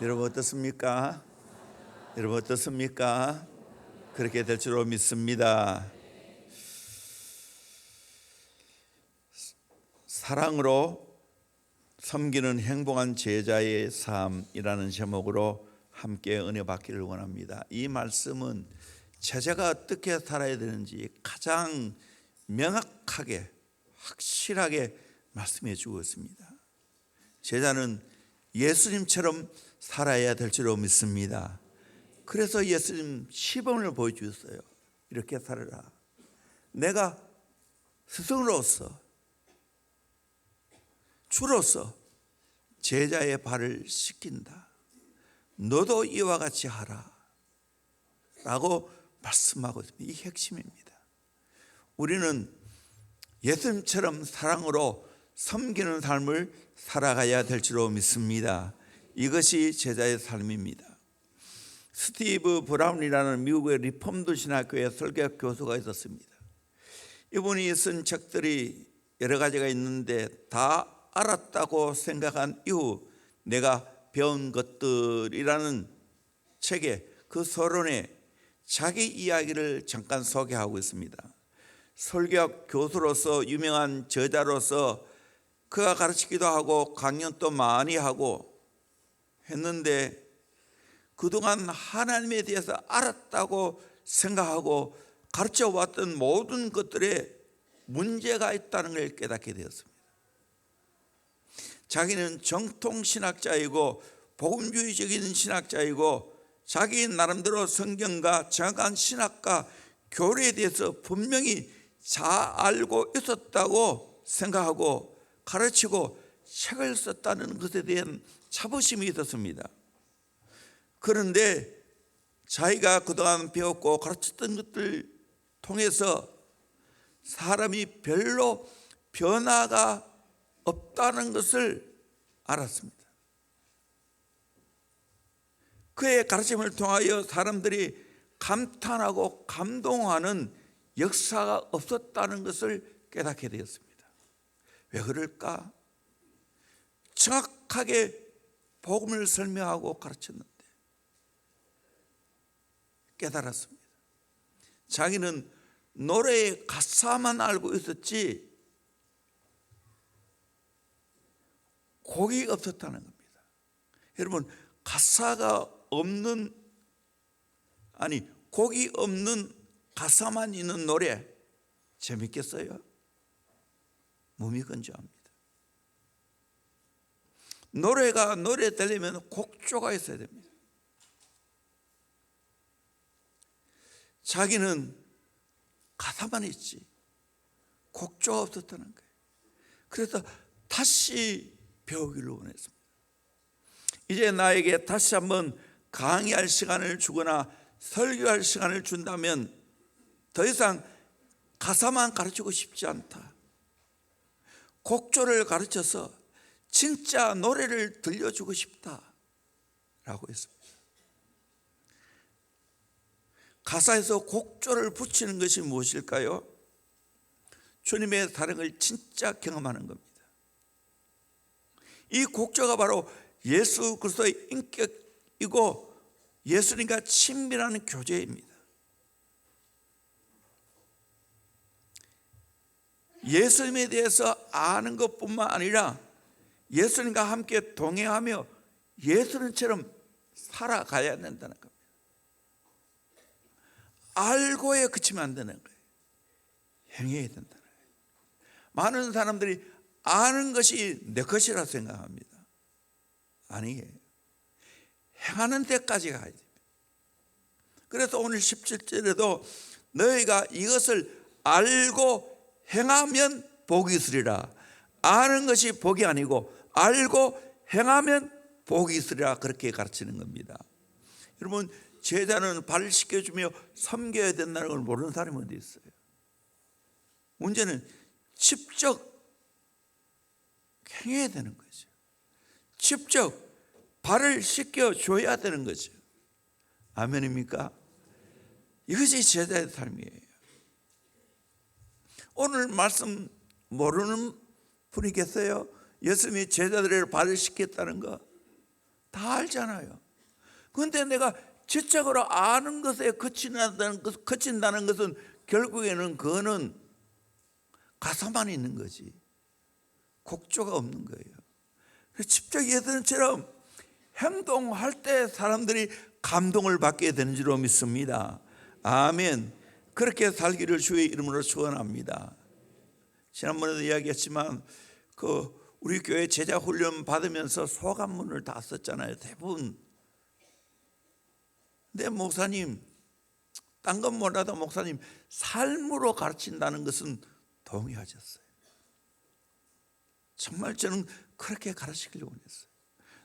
여러분 어떻습니까? 여러분 어떻습니까? 그렇게 될 줄로 믿습니다. 사랑으로 섬기는 행복한 제자의 삶이라는 제목으로 함께 은혜 받기를 원합니다. 이 말씀은 제자가 어떻게 살아야 되는지 가장 명확하게 확실하게 말씀해 주고 있습니다. 제자는 예수님처럼 살아야 될 줄로 믿습니다. 그래서 예수님 시범을 보여주셨어요. 이렇게 살아라. 내가 스승으로서 주로서 제자의 발을 씻긴다. 너도 이와 같이 하라 라고 말씀하고 있습니다. 이 핵심입니다. 우리는 예수님처럼 사랑으로 섬기는 삶을 살아가야 될 줄로 믿습니다. 이것이 제자의 삶입니다. 스티브 브라운이라는 미국의 리폼드 신학교의 설교 교수가 있었습니다. 이분이 쓴 책들이 여러 가지가 있는데 다 알았다고 생각한 이후 내가 배운 것들이라는 책에 그 서론에 자기 이야기를 잠깐 소개하고 있습니다. 설교 교수로서 유명한 저자로서 그가 가르치기도 하고 강연도 많이 하고 했는데 그동안 하나님에 대해서 알았다고 생각하고 가르쳐 왔던 모든 것들에 문제가 있다는 걸 깨닫게 되었습니다. 자기는 정통신학자이고 복음주의적인 신학자이고 자기 나름대로 성경과 정확한 신학과 교리에 대해서 분명히 잘 알고 있었다고 생각하고 가르치고 책을 썼다는 것에 대한 자부심이 있었습니다. 그런데 자기가 그동안 배웠고 가르쳤던 것들 통해서 사람이 별로 변화가 없다는 것을 알았습니다. 그의 가르침을 통하여 사람들이 감탄하고 감동하는 역사가 없었다는 것을 깨닫게 되었습니다. 왜 그럴까? 정확하게 복음을 설명하고 가르쳤는데 깨달았습니다. 자기는 노래의 가사만 알고 있었지 곡이 없었다는 겁니다. 여러분, 가사가 없는 곡이 없는 가사만 있는 노래 재밌겠어요? 몸이 건조합니다. 노래가 노래 되려면 곡조가 있어야 됩니다. 자기는 가사만 있지 곡조가 없었다는 거예요. 그래서 다시 배우기를 원했습니다. 이제 나에게 다시 한번 강의할 시간을 주거나 설교할 시간을 준다면 더 이상 가사만 가르치고 싶지 않다. 곡조를 가르쳐서 진짜 노래를 들려주고 싶다라고 했습니다. 가사에서 곡조를 붙이는 것이 무엇일까요? 주님의 사랑을 진짜 경험하는 겁니다. 이 곡조가 바로 예수 그리스도의 인격이고 예수님과 친밀한 교제입니다. 예수님에 대해서 아는 것뿐만 아니라 예수님과 함께 동행하며 예수님처럼 살아가야 된다는 겁니다. 알고에 그치면 안 되는 거예요. 행해야 된다는 거예요. 많은 사람들이 아는 것이 내 것이라 생각합니다. 아니에요. 행하는 데까지 가야 됩니다. 그래서 오늘 17절에도 너희가 이것을 알고 행하면 복이 있으리라. 아는 것이 복이 아니고 알고 행하면 복이 있으리라, 그렇게 가르치는 겁니다. 여러분, 제자는 발을 씻겨주며 섬겨야 된다는 걸 모르는 사람이 어디 있어요? 문제는 직접 행해야 되는 거죠. 직접 발을 씻겨줘야 되는 거죠. 아멘입니까? 이것이 제자의 삶이에요. 오늘 말씀 모르는 분이 계세요? 예수님이 제자들의 발을 씻겼다는 거 다 알잖아요. 그런데 내가 지적으로 아는 것에 그친다는 것은 결국에는 그거는 가사만 있는 거지 곡조가 없는 거예요. 집적 예언처럼 행동할 때 사람들이 감동을 받게 되는 줄로 믿습니다. 아멘. 그렇게 살기를 주의 이름으로 축원합니다. 지난번에도 이야기했지만 우리 교회 제자 훈련 받으면서 소감문을 다 썼잖아요. 대부분. 근데 목사님, 딴 건 몰라도 목사님 삶으로 가르친다는 것은 동의하셨어요. 정말 저는 그렇게 가르치기를 원했어요.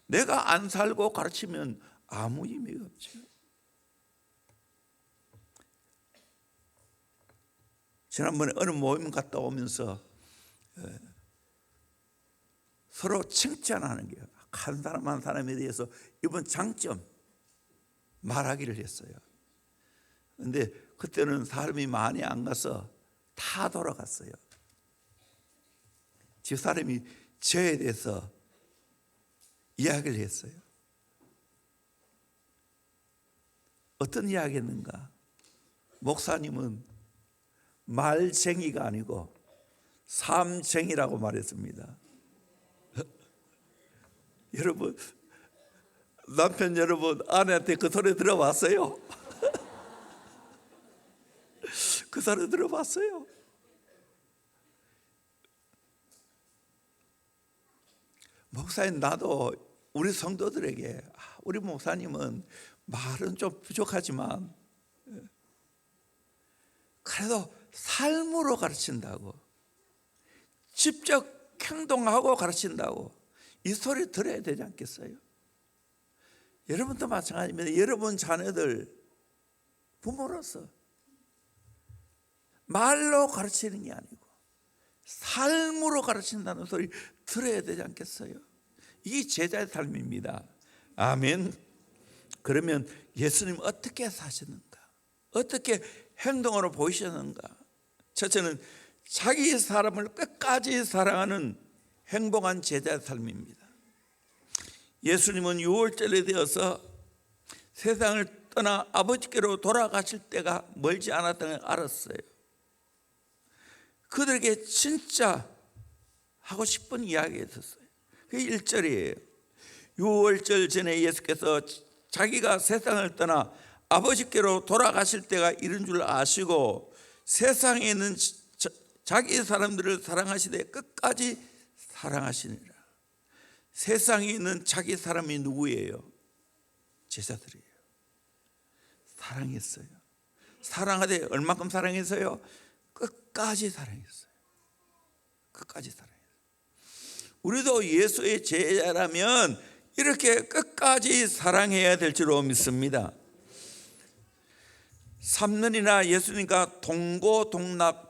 내가 안 살고 가르치면 아무 의미가 없죠. 지난번에 어느 모임 갔다 오면서 서로 칭찬하는 게 한 사람 한 사람에 대해서 이번 장점 말하기를 했어요. 그런데 그때는 사람이 많이 안 가서 다 돌아갔어요. 집사람이 저에 대해서 이야기를 했어요. 어떤 이야기했는가? 목사님은 말쟁이가 아니고 삶쟁이라고 말했습니다. 여러분, 남편 여러분, 아내한테 그 소리 들어봤어요? 그 소리 들어봤어요? 목사님, 나도 우리 성도들에게 우리 목사님은 말은 좀 부족하지만 그래도 삶으로 가르친다고, 직접 행동하고 가르친다고 이 소리 들어야 되지 않겠어요? 여러분도 마찬가지입니다. 여러분 자녀들 부모로서 말로 가르치는 게 아니고 삶으로 가르친다는 소리 들어야 되지 않겠어요? 이게 제자의 삶입니다. 아멘. 그러면 예수님 어떻게 사셨는가? 어떻게 행동으로 보이셨는가? 첫째는 자기 사람을 끝까지 사랑하는 행복한 제자의 삶입니다. 예수님은 유월절에 되어서 세상을 떠나 아버지께로 돌아가실 때가 멀지 않았다는 걸 알았어요. 그들에게 진짜 하고 싶은 이야기가 있었어요. 그게 1절이에요. 유월절 전에 예수께서 자기가 세상을 떠나 아버지께로 돌아가실 때가 이른 줄 아시고 세상에 있는 자기 사람들을 사랑하시되 끝까지 사랑하시니라. 세상에 있는 자기 사람이 누구예요? 제자들이에요. 사랑했어요. 사랑하되 얼마큼 사랑했어요? 끝까지 사랑했어요. 끝까지 사랑했어요. 우리도 예수의 제자라면 이렇게 끝까지 사랑해야 될 줄로 믿습니다. 3년이나 예수님과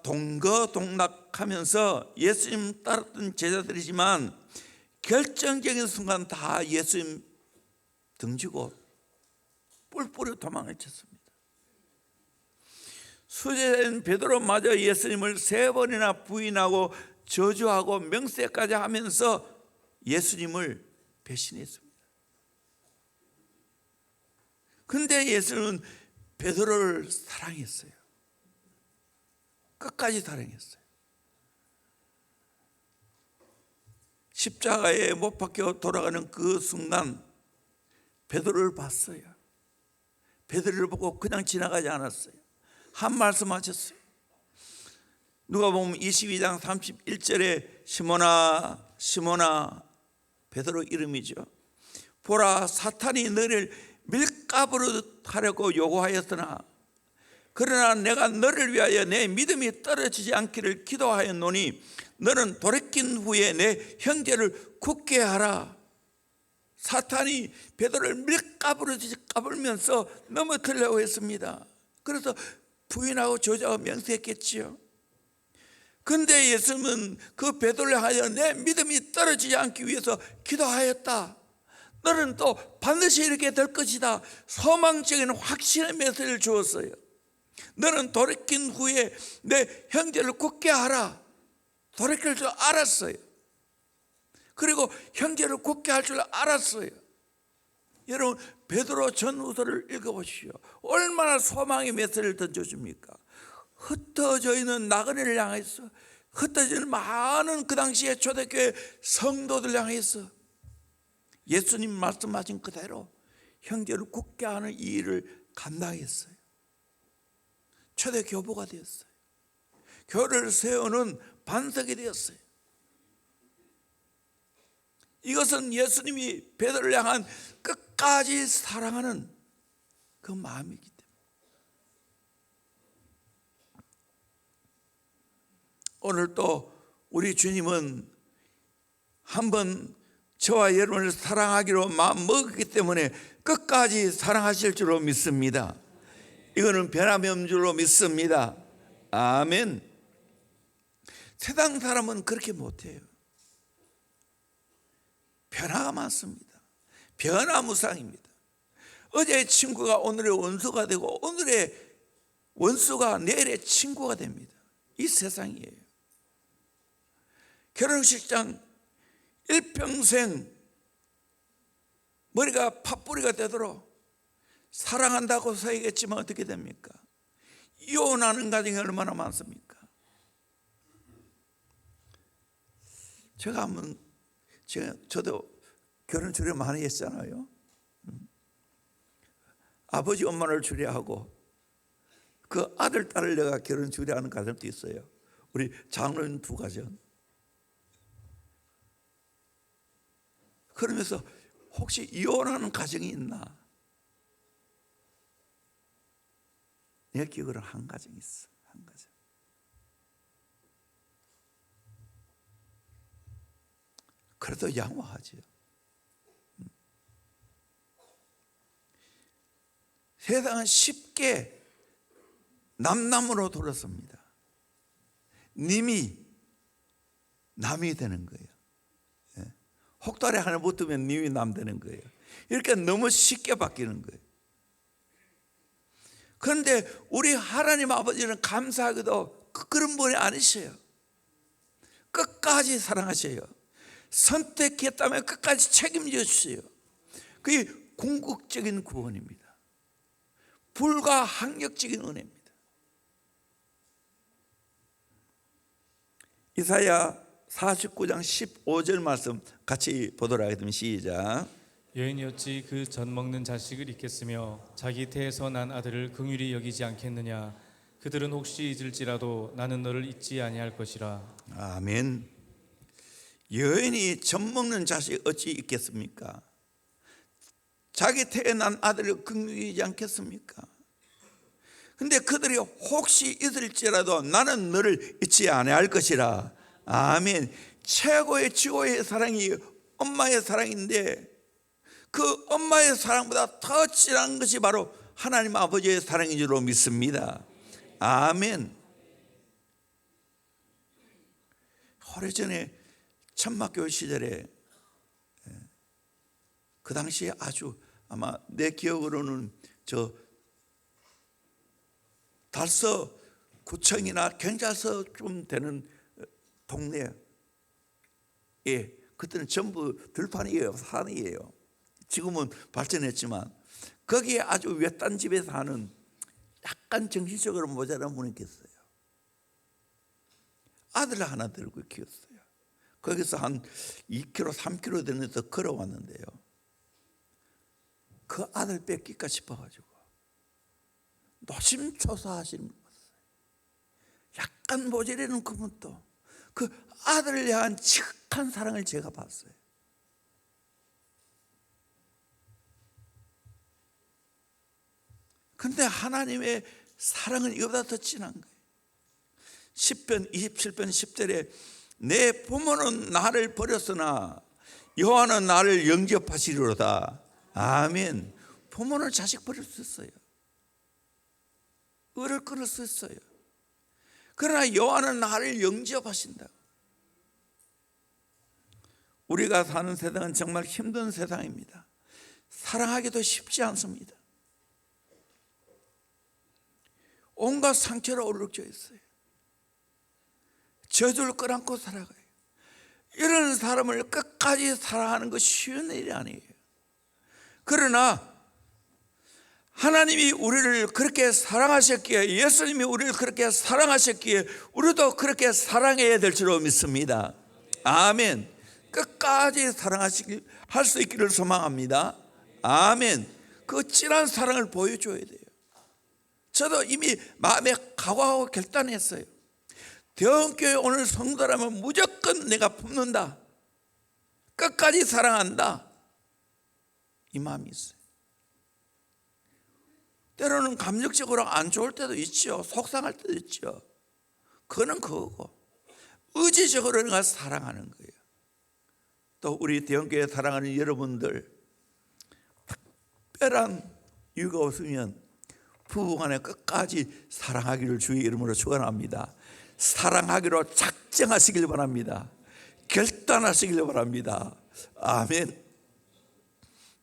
동거동락하면서 예수님 따랐던 제자들이지만 결정적인 순간 다 예수님 등지고 뿔뿔이 도망을 쳤습니다. 수제자인 베드로마저 예수님을 3번이나 부인하고 저주하고 명세까지 하면서 예수님을 배신했습니다. 그런데 예수님은 베드로를 사랑했어요. 끝까지 사랑했어요. 십자가에 못 박혀 돌아가는 그 순간 베드로를 봤어요. 베드로를 보고 그냥 지나가지 않았어요. 한 말씀 하셨어요. 누가 보면 22장 31절에 시몬아, 베드로 이름이죠. 보라, 사탄이 너를 밀가부로 하려고 요구하였으나 그러나 내가 너를 위하여 내 믿음이 떨어지지 않기를 기도하였노니 너는 돌이킨 후에 내 형제를 굳게 하라. 사탄이 베드로를 밀가부로 까불면서 넘어뜨리려고 했습니다. 그래서 부인하고 저주하고 명세했겠지요. 그런데 예수님은 그 베드로를 하여 내 믿음이 떨어지지 않기 위해서 기도하였다. 너는 또 반드시 이렇게 될 것이다. 소망적인 확신의 메시지를 주었어요. 너는 돌이킨 후에 내 형제를 굳게 하라. 돌이킬 줄 알았어요. 그리고 형제를 굳게 할 줄 알았어요. 여러분 베드로 전후서를 읽어보시오. 얼마나 소망의 메시지를 던져줍니까? 흩어져 있는 나그네를 향해서, 흩어져 있는 많은 그 당시에 초대교회 성도들 향해서 예수님 말씀하신 그대로 형제를 굳게 하는 이 일을 감당했어요. 초대 교부가 되었어요. 교회를 세우는 반석이 되었어요. 이것은 예수님이 베드로를 향한 끝까지 사랑하는 그 마음이기 때문에. 오늘 또 우리 주님은 한번 저와 여러분을 사랑하기로 마음 먹었기 때문에 끝까지 사랑하실 줄로 믿습니다. 이거는 변함이 없는 줄로 믿습니다. 아멘. 세상 사람은 그렇게 못해요. 변화가 많습니다. 변화무쌍입니다. 어제의 친구가 오늘의 원수가 되고 오늘의 원수가 내일의 친구가 됩니다. 이 세상이에요. 결혼식장 일평생 머리가 팥뿌리가 되도록 사랑한다고 서야겠지만 어떻게 됩니까? 이혼하는 가정이 얼마나 많습니까? 저도 결혼 주례 많이 했잖아요. 아버지 엄마를 주례하고 그 아들 딸을 내가 결혼 주례하는 가정도 있어요. 우리 장로님 2가정. 그러면서 혹시 이혼하는 가정이 있나? 내 기억으로 한 가정 있어. 한 가정. 그래도 양호하죠. 세상은 쉽게 남남으로 돌았습니다. 님이 남이 되는 거예요. 혹다리 하나 붙으면 님이 남 되는 거예요. 이렇게 너무 쉽게 바뀌는 거예요. 그런데 우리 하나님 아버지는 감사하게도 그런 분이 아니셔요. 끝까지 사랑하셔요. 선택했다면 끝까지 책임져 주세요. 그게 궁극적인 구원입니다. 불가항력적인 은혜입니다. 이사야 49장 15절 말씀 같이 보도록 하겠습니다. 시작. 여인이 어찌 그 젖 먹는 자식을 잊겠으며 자기 태에서 난 아들을 긍휼히 여기지 않겠느냐. 그들은 혹시 잊을지라도 나는 너를 잊지 아니할 것이라. 아멘. 여인이 젖 먹는 자식 어찌 잊겠습니까? 자기 태에 난 아들을 긍휼히 여기지 않겠습니까? 근데 그들이 혹시 잊을지라도 나는 너를 잊지 아니할 것이라. 아멘. 최고의 지고의 사랑이 엄마의 사랑인데 그 엄마의 사랑보다 더 진한 것이 바로 하나님 아버지의 사랑인 줄로 믿습니다. 아멘. 오래전에 천막교회 시절에 그 당시에 아주 아마 내 기억으로는 저 달서 구청이나 경찰서 좀 되는 동네에 그때는 전부 들판이에요. 산이에요. 지금은 발전했지만 거기에 아주 외딴 집에 사는 약간 정신적으로 모자란 분이 계셨어요. 아들 하나 들고 키웠어요. 거기서 한 2km, 3km 되는 데서 걸어왔는데요. 그 아들 뺏길까 싶어가지고 노심초사하시는 분 봤어요. 약간 모자라는 그분도 그 아들을 향한 지극한 사랑을 제가 봤어요. 그런데 하나님의 사랑은 이보다 더 진한 거예요. 10편 27편 10절에 내 부모는 나를 버렸으나 여호와는 나를 영접하시리로다. 아멘. 부모는 자식 버릴 수 있어요. 을을 끊을 수 있어요. 그러나 여호와는 나를 영접하신다. 우리가 사는 세상은 정말 힘든 세상입니다. 사랑하기도 쉽지 않습니다. 온갖 상처로 얼룩져 있어요. 저주를 끌어안고 살아가요. 이런 사람을 끝까지 사랑하는 것이 쉬운 일이 아니에요. 그러나 하나님이 우리를 그렇게 사랑하셨기에, 예수님이 우리를 그렇게 사랑하셨기에 우리도 그렇게 사랑해야 될 줄로 믿습니다. 아멘. 끝까지 사랑하시길 할 수 있기를 소망합니다. 아멘. 그 진한 사랑을 보여줘야 돼요. 저도 이미 마음에 각오하고 결단했어요. 대원교회 오늘 성도라면 무조건 내가 품는다, 끝까지 사랑한다, 이 마음이 있어요. 때로는 감정적으로 안 좋을 때도 있죠. 속상할 때도 있죠. 그거는 그거고, 의지적으로 내가 사랑하는 거예요. 또 우리 대원교회 사랑하는 여러분들, 특별한 이유가 없으면 부부간에 끝까지 사랑하기를 주의 이름으로 축원합니다. 사랑하기로 작정하시길 바랍니다. 결단하시길 바랍니다. 아멘.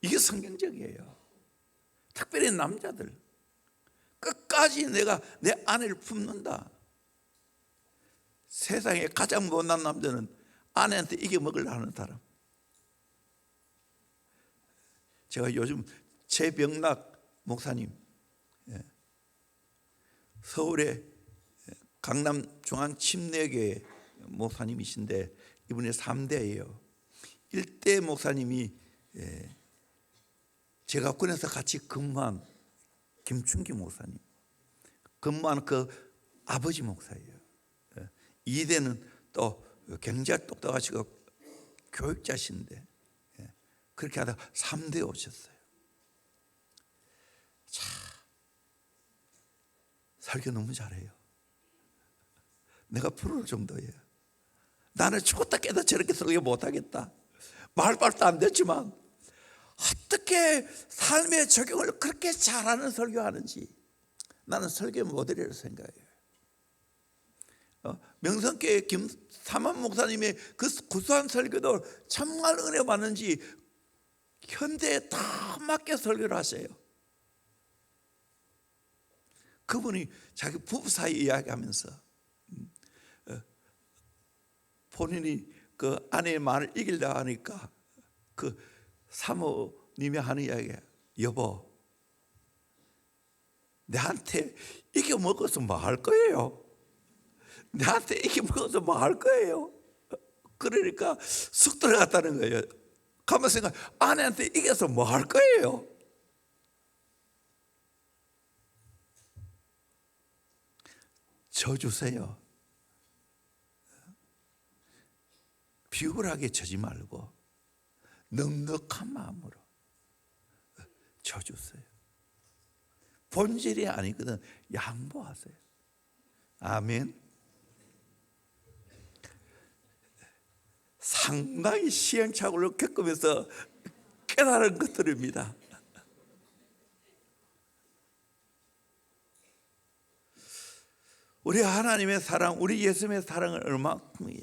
이게 성경적이에요. 특별히 남자들, 끝까지 내가 내 아내를 품는다. 세상에 가장 못난 남자는 아내한테 이겨먹으려 하는 사람. 제가 요즘 최병락 목사님, 서울의 강남중앙침례교회 목사님이신데 이분이 3대예요. 1대 목사님이 제가 군에서 같이 근무한 김춘기 목사님, 근무한 그 아버지 목사예요. 2대는 또 굉장히 똑똑하시고 교육자신데 그렇게 하다가 3대 오셨어요. 자, 설교 너무 잘해요. 내가 부러울 정도예요. 나는 죽었다 깨다 저렇게 설교 못하겠다. 말발도 안 됐지만 어떻게 삶의 적용을 그렇게 잘하는 설교하는지 나는 설교 모델이라고 생각해요. 명성교회 김삼환 목사님의 그 구수한 설교도 정말 은혜 받는지 현대에 다 맞게 설교를 하세요. 그분이 자기 부부 사이 이야기하면서 본인이 그 아내의 말을 이기려고 하니까 그 사모님이 하는 이야기야. 여보, 내한테 이겨먹어서 뭐 할 거예요? 내한테 이겨먹어서 뭐 할 거예요? 그러니까 쑥 들어갔다는 거예요. 가만 생각, 아내한테 이겨서 뭐 할 거예요? 져주세요. 비굴하게 져지 말고 넉넉한 마음으로 져주세요. 본질이 아니거든. 양보하세요. 아멘. 상당히 시행착오를 겪으면서 깨달은 것들입니다. 우리 하나님의 사랑, 우리 예수님의 사랑은 얼마큼이에요.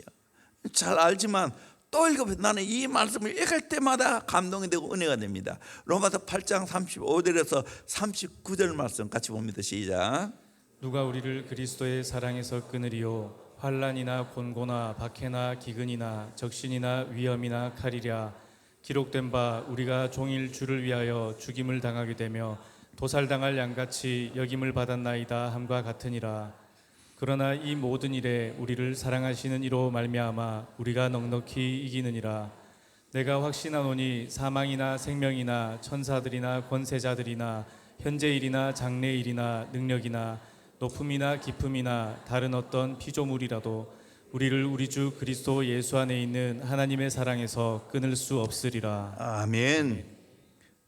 잘 알지만 또 읽어보면 나는 이 말씀을 읽을 때마다 감동이 되고 은혜가 됩니다. 로마서 8장 35절에서 39절 말씀 같이 봅니다. 시작. 누가 우리를 그리스도의 사랑에서 끊으리요? 환난이나 곤고나 박해나 기근이나 적신이나 위험이나 칼이랴. 기록된 바 우리가 종일 주를 위하여 죽임을 당하게 되며 도살당할 양같이 여김을 받았나이다 함과 같으니라. 그러나 이 모든 일에 우리를 사랑하시는 이로 말미암아 우리가 넉넉히 이기느니라. 내가 확신하노니 사망이나 생명이나 천사들이나 권세자들이나 현재일이나 장래일이나 능력이나 높음이나 깊음이나 다른 어떤 피조물이라도 우리를 우리 주 그리스도 예수 안에 있는 하나님의 사랑에서 끊을 수 없으리라. 아멘.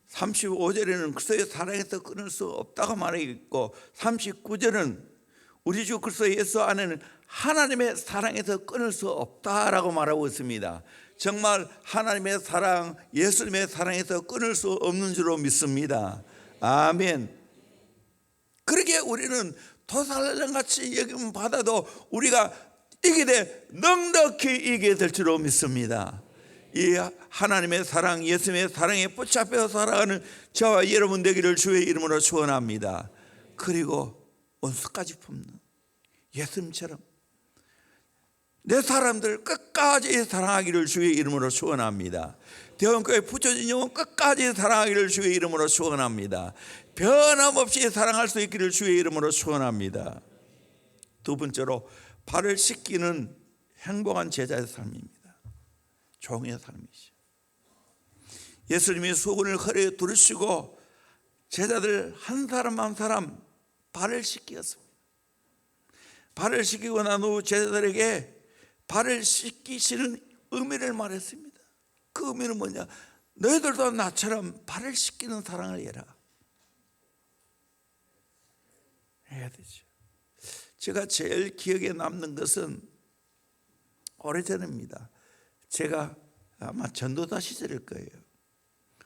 35절에는 그리스도의 사랑에서 끊을 수 없다고 말하고, 39절은 우리 주 그리스도 예수 안에는 하나님의 사랑에서 끊을 수 없다라고 말하고 있습니다. 정말 하나님의 사랑, 예수님의 사랑에서 끊을 수 없는 줄로 믿습니다. 아멘. 그렇게 우리는 도살장같이 여김 받아도 우리가 이기되 넉넉히 이기게 될 줄로 믿습니다. 이 하나님의 사랑, 예수님의 사랑에 붙잡혀 살아가는 저와 여러분 되기를 주의 이름으로 축원합니다. 그리고 원수까지 품는 예수님처럼 내 사람들 끝까지 사랑하기를 주의 이름으로 축원합니다. 대원교회 붙여진 영혼 끝까지 사랑하기를 주의 이름으로 축원합니다. 변함없이 사랑할 수 있기를 주의 이름으로 축원합니다. 두 번째로 발을 씻기는 행복한 제자의 삶입니다. 종의 삶이죠. 예수님이 수건을 허리에 두르시고 제자들 한 사람 한 사람 발을 씻겼습니다. 발을 씻기고 난 후 제자들에게 발을 씻기시는 의미를 말했습니다. 그 의미는 뭐냐? 너희들도 나처럼 발을 씻기는 사랑을 해야 되죠. 제가 제일 기억에 남는 것은 오래전입니다. 제가 아마 전도사 시절일 거예요.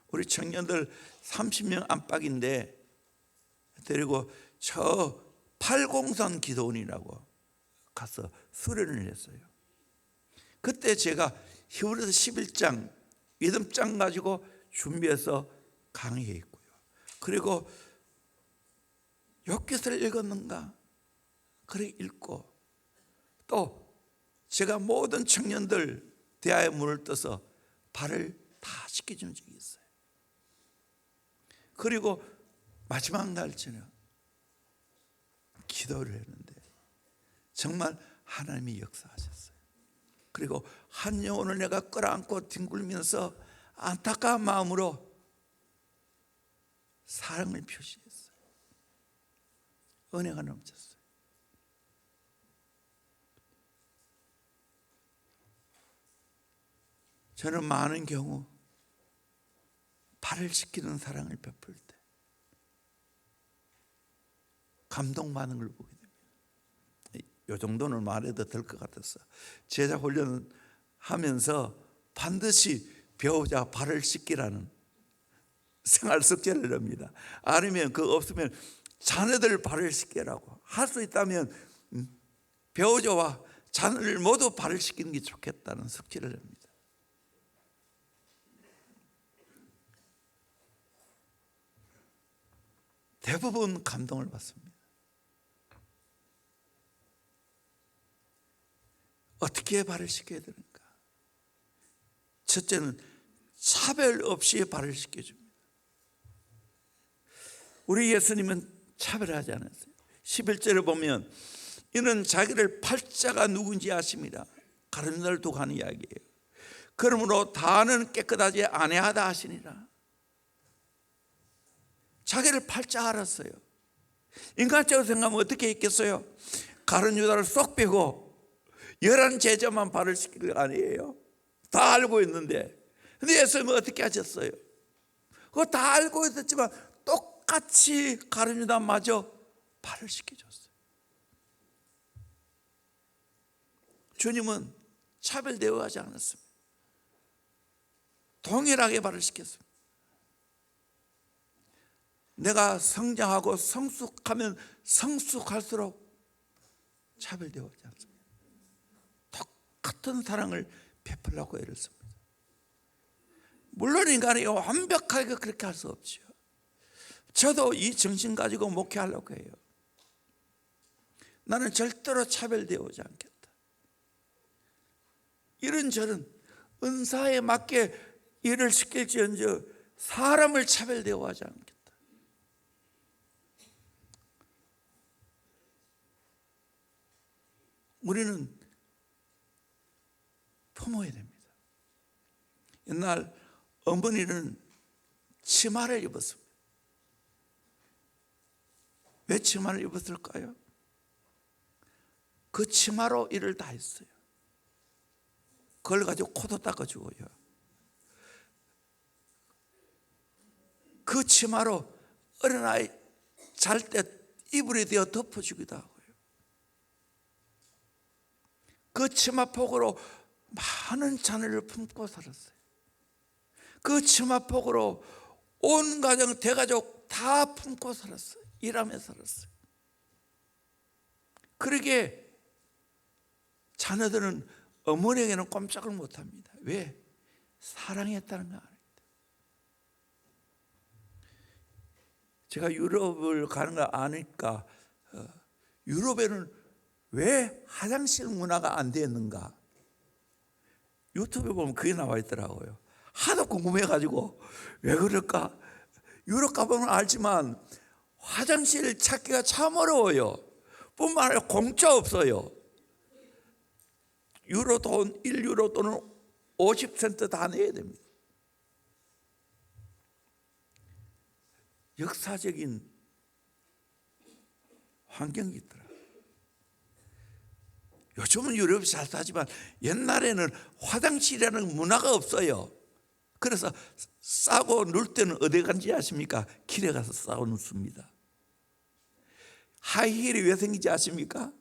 우리 청년들 30명 안팎인데 데리고 저 팔공산 기도원이라고 가서 수련을 했어요. 그때 제가 히브리서 11장 믿음장 가지고 준비해서 강의했고요. 그리고 욥기서를 읽었는가? 그렇게 읽고 또 제가 모든 청년들 대화의 문을 떠서 발을 다 씻겨준 적이 있어요. 그리고 마지막 날 저녁 기도를 했는데 정말 하나님이 역사하셨어요. 그리고 한 영혼을 내가 끌어안고 뒹굴면서 안타까운 마음으로 사랑을 표시했어요. 은혜가 넘쳤어요. 저는 많은 경우 발을 씻기는 사랑을 베풀 때 감동받는 걸 보게 됩니다. 이 정도는 말해도 될 것 같아서 제자 훈련하면서 반드시 배우자 발을 씻기라는 생활 숙제를 합니다. 아니면 그거 없으면 자녀들 발을 씻기라고 할 수 있다면 배우자와 자녀를 모두 발을 씻기는 게 좋겠다는 숙제를 합니다. 대부분 감동을 받습니다. 어떻게 발을 씻겨야 되는가? 첫째는 차별 없이 발을 씻겨줍니다. 우리 예수님은 차별하지 않았어요. 11절에 보면 이는 자기를 팔자가 누군지 아십니다. 가른 날 두고 하는 이야기예요. 그러므로 다는 깨끗하지 아니하다 하시니라. 자기를 팔자 알았어요. 인간적으로 생각하면 어떻게 했겠어요? 가룟 유다를 쏙 빼고 11 제자만 발을 씻길 거 아니에요? 다 알고 있는데. 근데 예수님은 어떻게 하셨어요? 그거 다 알고 있었지만 똑같이 가룟 유다마저 발을 씻겨줬어요. 주님은 차별 대우하지 않았습니다. 동일하게 발을 씻겼습니다. 내가 성장하고 성숙하면 성숙할수록 차별 대우하지 않습니다. 똑같은 사랑을 베풀려고 애를 씁니다. 물론 인간이 완벽하게 그렇게 할 수 없죠. 저도 이 정신 가지고 목회하려고 해요. 나는 절대로 차별 대우하지 않겠다. 이런저런 은사에 맞게 일을 시킬지언정 사람을 차별 대우하지 않겠다. 우리는 품어야 됩니다. 옛날 어머니는 치마를 입었습니다. 왜 치마를 입었을까요? 그 치마로 일을 다 했어요. 그걸 가지고 코도 닦아주고요. 그 치마로 어린아이 잘 때 이불이 되어 덮어주기도 하고요. 그 치마폭으로 많은 자녀를 품고 살았어요. 그 치마폭으로 온 가정 대가족 다 품고 살았어요. 일하며 살았어요. 그러게 자녀들은 어머니에게는 꼼짝을 못합니다. 왜? 사랑했다는 거 아닙니다. 제가 유럽을 가는 걸 아니까 유럽에는 왜 화장실 문화가 안 되었는가? 유튜브에 보면 그게 나와 있더라고요. 하도 궁금해가지고 왜 그럴까? 유럽 가보면 알지만 화장실 찾기가 참 어려워요. 뿐만 아니라 공짜 없어요. 유로 돈 1유로 또는 50센트 다 내야 됩니다. 역사적인 환경이 있더라. 요즘은 유럽이 잘 사지만 옛날에는 화장실이라는 문화가 없어요. 그래서 싸고 누울 때는 어디 간지 아십니까? 길에 가서 싸고 눕습니다. 하이힐이 왜 생기지 아십니까?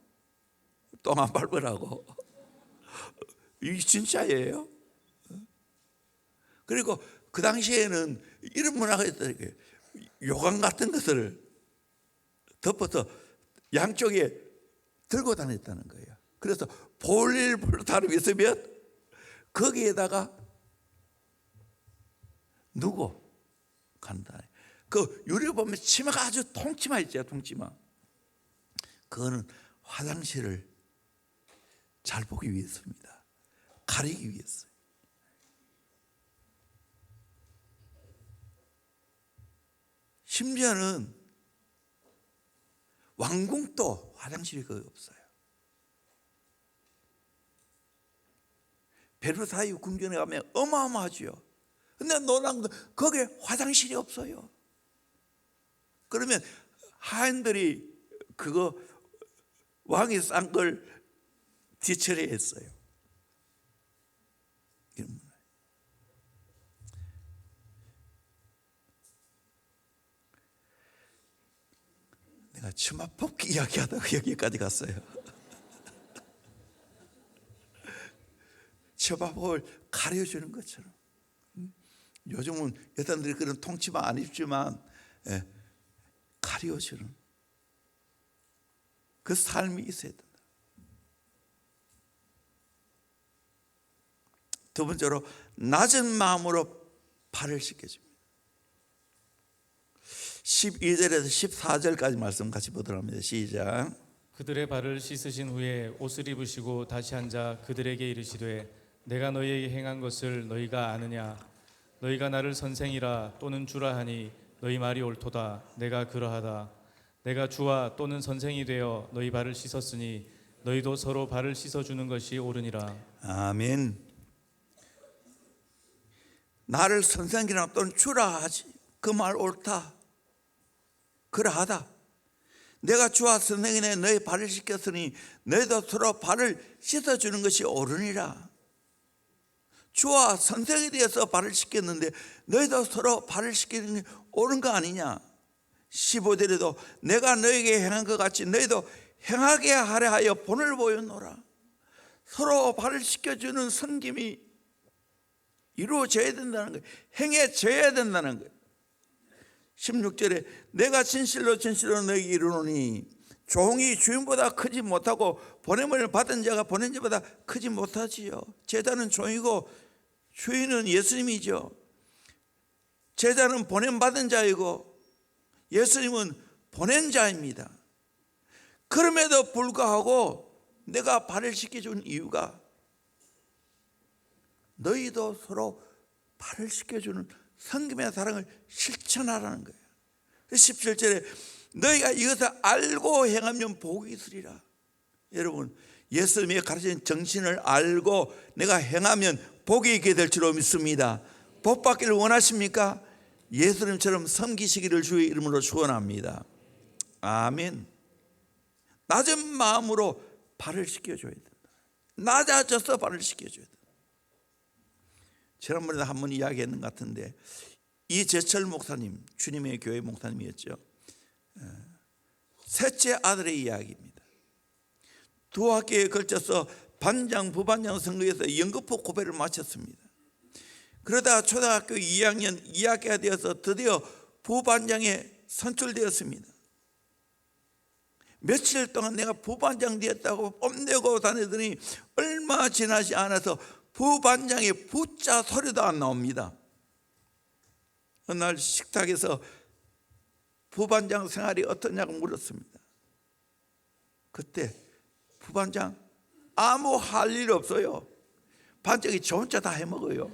똥 안 밟으라고. 이게 진짜예요. 그리고 그 당시에는 이런 문화가 있더라고요. 요강 같은 것을 덮어서 양쪽에 들고 다녔다는 거예요. 그래서 볼일 다름 있으면 거기에다가 누고 간다. 그 유리 보면 치마가 아주 통치마 있죠, 통치마. 그거는 화장실을 잘 보기 위해서입니다. 가리기 위해서. 심지어는 왕궁도 화장실이 거의 없어요. 베르사유 궁전에 가면 어마어마하지요. 근데 놀라운 건 거기에 화장실이 없어요. 그러면 하인들이 그거 왕이 싼 걸 뒤처리했어요. 내가 치마 뽑기 이야기하다가 여기까지 갔어요. 치마복을 가려주는 것처럼. 요즘은 여자들이 그런 통치마 안 입지만 가려주는 그 삶이 있어야 된다. 두 번째로 낮은 마음으로 발을 씻겨줍니다. 12절에서 14절까지 말씀 같이 보도록 합니다. 시작. 그들의 발을 씻으신 후에 옷을 입으시고 다시 앉아 그들에게 이르시되 내가 너희에게 행한 것을 너희가 아느냐? 너희가 나를 선생이라 또는 주라 하니 너희 말이 옳도다. 내가 그러하다. 내가 주와 또는 선생이 되어 너희 발을 씻었으니 너희도 서로 발을 씻어주는 것이 옳으니라. 아멘. 나를 선생이라 또는 주라 하지. 그 말 옳다. 그러하다. 내가 주와 선생이네 너희 발을 씻겼으니 너희도 서로 발을 씻어주는 것이 옳으니라. 주와 선생이 되어서 발을 씻겼는데 너희도 서로 발을 씻기는 게 옳은 거 아니냐. 15절에도 내가 너희에게 행한 것 같이 너희도 행하게 하려 하여 본을 보여노라. 서로 발을 씻겨주는 섬김이 이루어져야 된다는 거예요. 행해져야 된다는 거예요. 16절에 내가 진실로 진실로 너희에게 이르노니 종이 주인보다 크지 못하고 보냄을 받은 자가 보낸 자보다 크지 못하지요. 제자는 종이고 주인은 예수님이죠. 제자는 보냄받은 자이고 예수님은 보낸 자입니다. 그럼에도 불구하고 내가 발을 씻겨준 이유가 너희도 서로 발을 씻겨주는 성김의 사랑을 실천하라는 거예요. 17절에 너희가 이것을 알고 행하면 복이 있으리라. 여러분, 예수님이 가르친 정신을 알고 내가 행하면 복이 있게 될 줄로 믿습니다. 복 받기를 원하십니까? 예수님처럼 섬기시기를 주의 이름으로 축원합니다. 아멘. 낮은 마음으로 발을 씻겨줘야 된다. 낮아져서 발을 씻겨줘야 된다. 지난번에도 한번 이야기했는 것 같은데 이재철 목사님, 주님의 교회 목사님이었죠. 셋째 아들의 이야기입니다. 두 학기에 걸쳐서 반장, 부반장 선거에서 연거푸 고배를 마쳤습니다. 그러다 초등학교 2학년 2학기가 되어서 드디어 부반장에 선출되었습니다. 며칠 동안 내가 부반장 되었다고 뽐내고 다니더니 얼마 지나지 않아서 부반장의 부자 소리도 안 나옵니다. 어느 날 식탁에서 부반장 생활이 어떠냐고 물었습니다. 그때 부반장 아무 할 일 없어요. 반장이 저 혼자 다 해먹어요.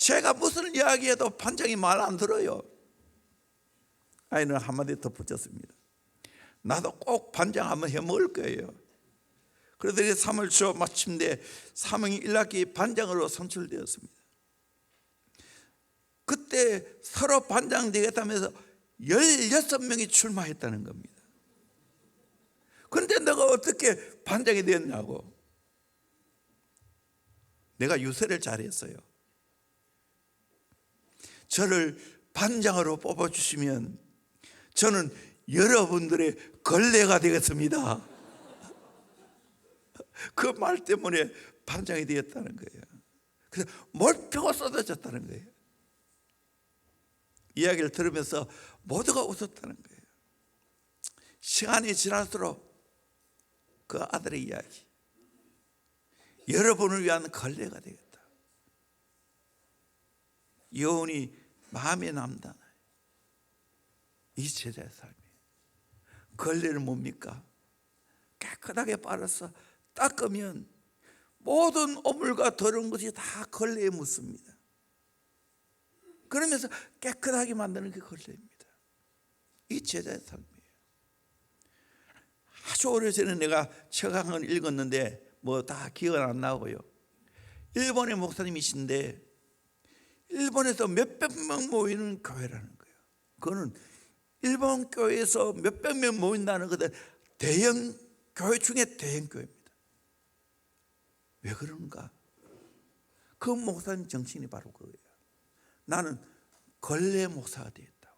제가 무슨 이야기해도 반장이 말 안 들어요. 아이는 한마디 덧붙였습니다. 나도 꼭 반장 한번 해 먹을 거예요. 그러더니 3월 초 마침내 3학년 1학기 반장으로 선출되었습니다. 그때 서로 반장 되겠다면서 16명이 출마했다는 겁니다. 그런데 내가 어떻게 반장이 되었냐고. 내가 유세를 잘했어요. 저를 반장으로 뽑아주시면 저는 여러분들의 걸레가 되겠습니다. 그 말 때문에 반장이 되었다는 거예요. 그래서 몰표가 쏟아졌다는 거예요. 이야기를 들으면서 모두가 웃었다는 거예요. 시간이 지날수록 그 아들의 이야기, 여러분을 위한 걸레가 되겠다. 여운이 마음에 남다. 이 제자의 삶이에요. 걸레는 뭡니까? 깨끗하게 빨아서 닦으면 모든 오물과 더러운 것이 다 걸레에 묻습니다. 그러면서 깨끗하게 만드는 게 걸레입니다. 이 제자의 삶이에요. 아주 오래전에 내가 책 한 권 읽었는데 뭐 다 기억은 안 나고요. 일본의 목사님이신데 일본에서 몇백 명 모이는 교회라는 거예요. 그거는 일본 교회에서 몇백 명 모인다는 것은 대형 교회 중에 대형 교회입니다. 왜 그런가? 그 목사님 정신이 바로 그거예요. 나는 걸레 목사가 되었다고.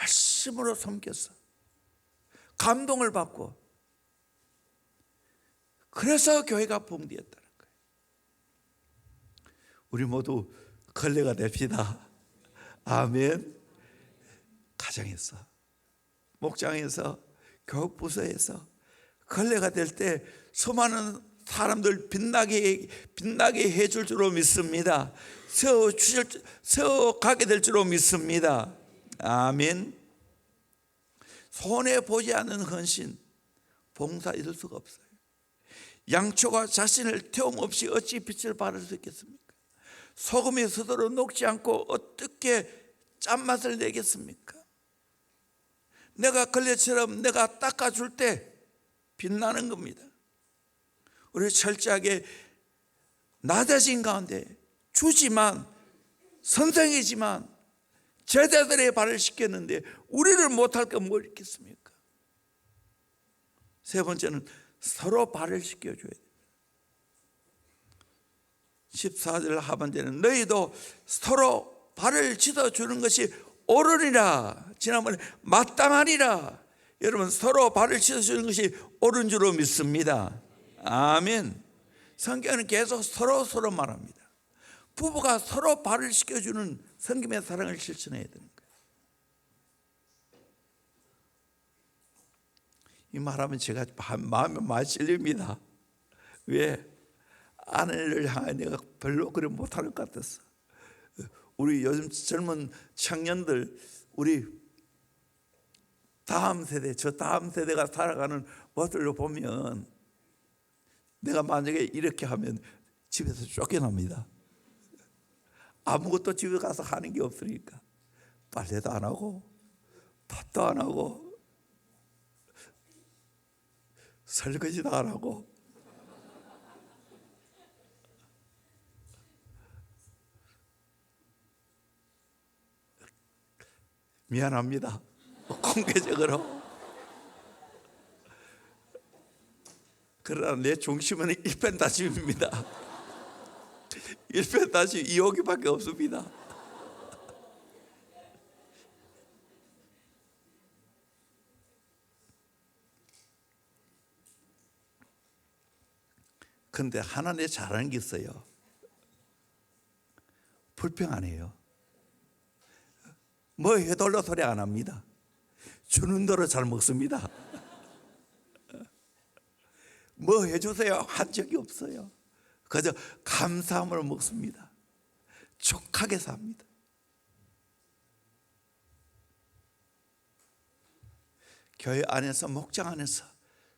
열심으로 섬겼어. 감동을 받고. 그래서 교회가 붕괴했다는 거예요. 우리 모두 걸레가 됩시다. 아멘. 가정에서, 목장에서, 교육부서에서 걸레가 될 때 수많은 사람들 빛나게 해줄 줄로 믿습니다. 세워가게 될 줄로 믿습니다. 아멘. 손해 보지 않는 헌신, 봉사 이룰 수가 없어요. 양초가 자신을 태움 없이 어찌 빛을 발할 수 있겠습니까? 소금이 스스로 녹지 않고 어떻게 짠맛을 내겠습니까? 내가 걸레처럼 내가 닦아줄 때 빛나는 겁니다. 우리 철저하게 낮아진 가운데 주지만 선생이지만 제자들의 발을 씻겼는데 우리를 못할 건 뭘 있겠습니까? 세 번째는 서로 발을 씻겨줘야 돼요. 14절 하반절에는 너희도 서로 발을 씻어주는 것이 옳으니라. 지난번에 마땅하니라. 여러분 서로 발을 씻어주는 것이 옳은 줄로 믿습니다. 아멘. 성경은 계속 서로 말합니다. 부부가 서로 발을 씻겨주는 성김의 사랑을 실천해야 되는 거예요. 이 말하면 제가 마음에 많이 찔립니다. 왜? 아내를 향해 내가 별로 그래 못하는 것 같았어. 우리 요즘 젊은 청년들, 우리 다음 세대, 저 다음 세대가 살아가는 모습을 보면 내가 만약에 이렇게 하면 집에서 쫓겨납니다. 아무것도 집에 가서 하는 게 없으니까 빨래도 안 하고 밥도 안 하고 설거지도 안 하고 미안합니다. 공개적으로. 그러나 내 중심은 일편단심입니다. 일편단심 이호기밖에 없습니다. 그런데 하나 내 잘하는 게 있어요. 불평 안 해요. 뭐 해달라 소리 안 합니다. 주는 대로 잘 먹습니다. 뭐 해주세요 한 적이 없어요. 그저 감사함을 먹습니다. 족하게 삽니다. 교회 안에서 목장 안에서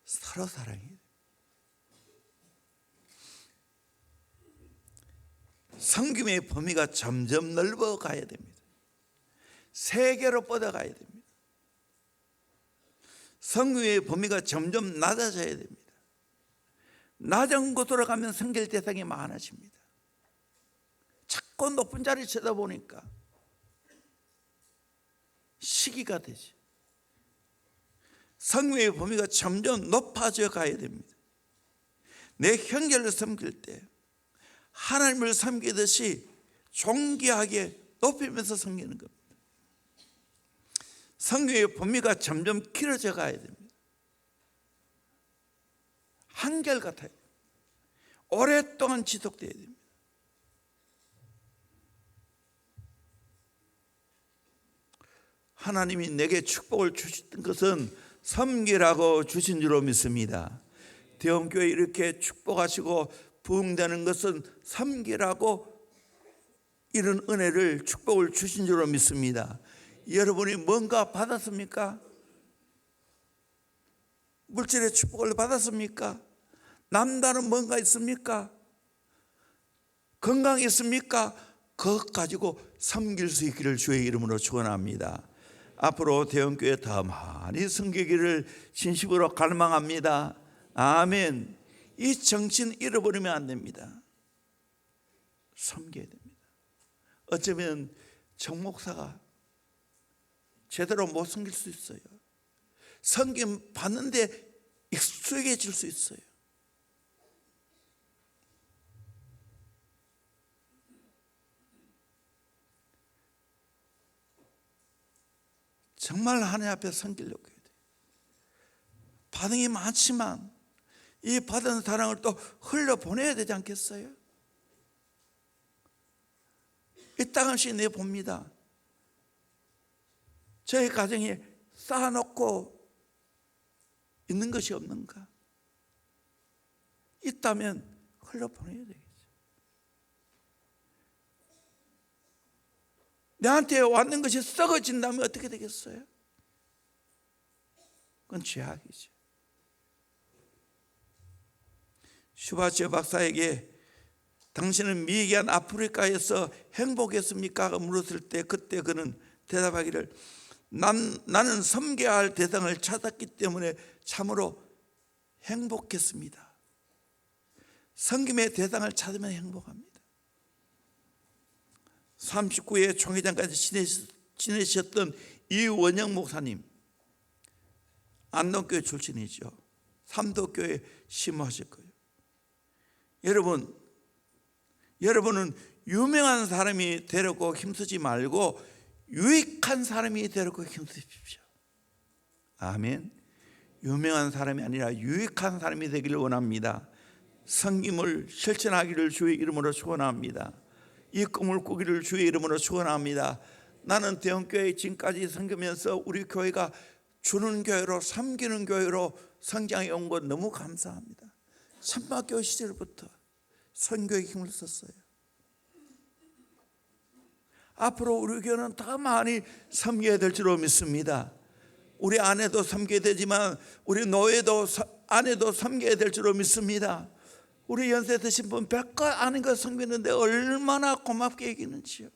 서로 사랑해요. 섬김의 범위가 점점 넓어가야 됩니다. 세계로 뻗어가야 됩니다. 섬김의 범위가 점점 낮아져야 됩니다. 낮은 곳으로 가면 섬길 대상이 많아집니다. 자꾸 높은 자리 쳐다보니까 시기가 되지. 섬김의 범위가 점점 높아져 가야 됩니다. 내 형제를 섬길 때 하나님을 섬기듯이 존귀하게 높이면서 섬기는 겁니다. 섬김의 범위가 점점 길어져 가야 됩니다. 한결같아요. 오랫동안 지속돼야 됩니다. 하나님이 내게 축복을 주신 것은 섬기라고 주신 줄로 믿습니다. 대원교회 이렇게 축복하시고 부흥되는 것은 섬기라고 이런 은혜를 축복을 주신 줄로 믿습니다. 여러분이 뭔가 받았습니까? 물질의 축복을 받았습니까? 남다른 뭔가 있습니까? 건강이 있습니까? 그것 가지고 섬길 수 있기를 주의 이름으로 축원합니다. 앞으로 대원교회 더 많이 섬기기를 진심으로 갈망합니다. 아멘. 이 정신 잃어버리면 안 됩니다. 섬겨야 됩니다. 어쩌면 정 목사가 제대로 못 섬길 수 있어요. 섬김 받는데 익숙해질 수 있어요. 정말 하나님 앞에 섬기려고 해야 돼요. 반응이 많지만 이 받은 사랑을 또 흘려보내야 되지 않겠어요? 이따금씩 내봅니다. 저희 가정에 쌓아놓고 있는 것이 없는가? 있다면 흘려보내야 되겠죠. 내한테 왔는 것이 썩어진다면 어떻게 되겠어요? 그건 죄악이죠. 슈바체 박사에게 당신은 미개한 아프리카에서 행복했습니까? 물었을 때 그때 그는 대답하기를 나는 섬겨야 할 대상을 찾았기 때문에 참으로 행복했습니다. 섬김의 대상을 찾으면 행복합니다. 39회 총회장까지 지내셨던 이원영 목사님, 안동교회 출신이죠. 삼도교회 심호하실 거예요. 여러분은 유명한 사람이 되려고 힘쓰지 말고 유익한 사람이 되려고 힘쓰십시오. 아멘. 유명한 사람이 아니라 유익한 사람이 되기를 원합니다. 섬김을 실천하기를 주의 이름으로 축원합니다. 이 꿈을 꾸기를 주의 이름으로 축원합니다. 나는 대원교회 지금까지 섬기면서 우리 교회가 주는 교회로 섬기는 교회로 성장해 온 것 너무 감사합니다. 천막교회 시절부터 선교에 힘을 썼어요. 앞으로 우리 교회는 더 많이 섬겨야 될 줄로 믿습니다. 우리 아내도 섬겨야 되지만 우리 노예도 아내도 섬겨야 될 줄로 믿습니다. 우리 연세 드신 분 100가 아닌 거 섬기는데 얼마나 고맙게 여기는지요.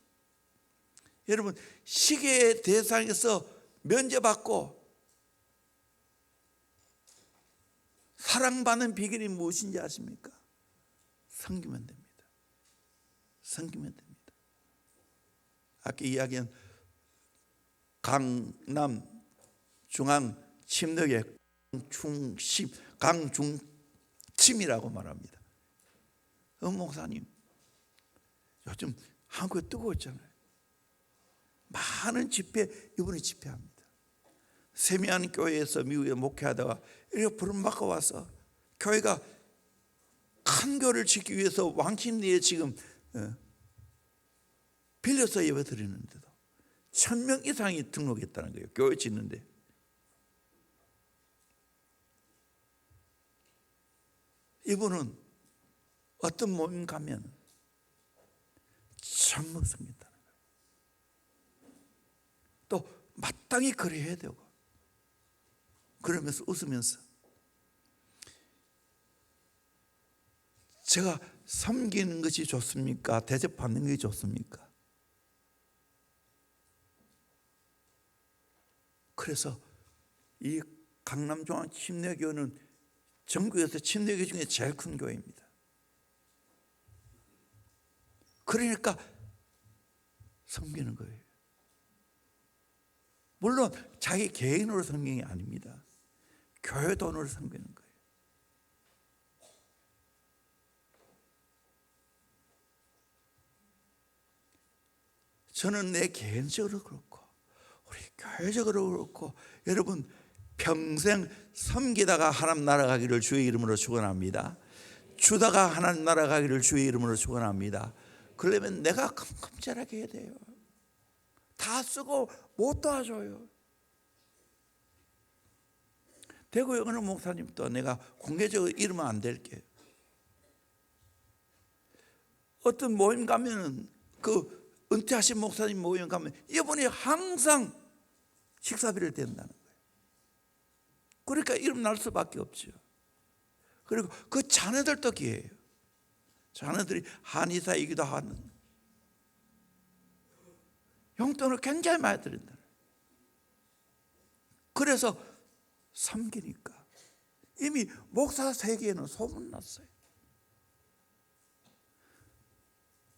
여러분, 시계의 대상에서 면제받고 사랑받는 비결이 무엇인지 아십니까? 섬기면 됩니다. 섬기면 됩니다. 아까 이야기한 강남 중앙 침례교회 강중침이라고 말합니다. 목사님, 요즘 한국에 뜨거웠잖아요. 많은 집회 이분이 집회합니다. 세미안 교회에서 미국에 목회하다가 이렇게 부름받고 와서 교회가 큰 교회를 짓기 위해서 왕십리에 지금 빌려서 예배 드리는데도 1000명 이상이 등록했다는 거예요. 교회 짓는데. 이분은 어떤 모임 가면 전부 섬긴다는 거예요. 또 마땅히 그래야 되고 그러면서 웃으면서 제가 섬기는 것이 좋습니까? 대접받는 게 좋습니까? 그래서 이 강남중앙 침례교회는 전국에서 침례교 중에 제일 큰 교회입니다. 그러니까 섬기는 거예요. 물론 자기 개인으로 섬기는 게 아닙니다. 교회 돈으로 섬기는 거예요. 저는 내 개인적으로 그렇고 우리 교회적으로 그렇고 여러분 평생 섬기다가 하나님 나라 가기를 주의 이름으로 축원합니다. 주다가 하나님 나라 가기를 주의 이름으로 축원합니다. 그러려면 내가 컴컴절하게 해야 돼요. 다 쓰고 못 도와줘요. 대구에 어느 목사님도 내가 공개적으로 이러면 안 될게. 어떤 모임 가면은 그 은퇴하신 목사님 모임 가면 이분이 항상 식사비를 댄다는 거예요. 그러니까 이름 날 수밖에 없죠. 그리고 그 자녀들도 기회예요. 자녀들이 한의사이기도 하는 용돈을 굉장히 많이 드린다. 그래서 섬기니까 이미 목사 세계에는 소문났어요.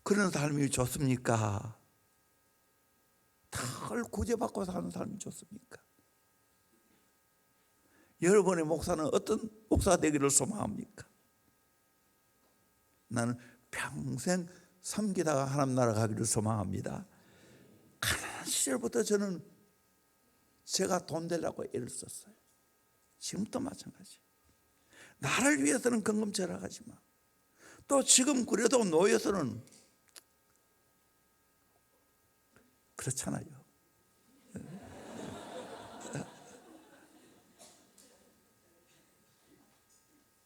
그런 삶이 좋습니까? 다 구제받고 사는 삶이 좋습니까? 여러분의 목사는 어떤 목사가 되기를 소망합니까? 나는 평생 섬기다가 하나님 나라 가기를 소망합니다. 가난한 시절부터 저는 제가 돈 되려고 애를 썼어요. 지금도 마찬가지. 나를 위해서는 건금절약하지만 또 지금 그래도 노예서는 그렇잖아요.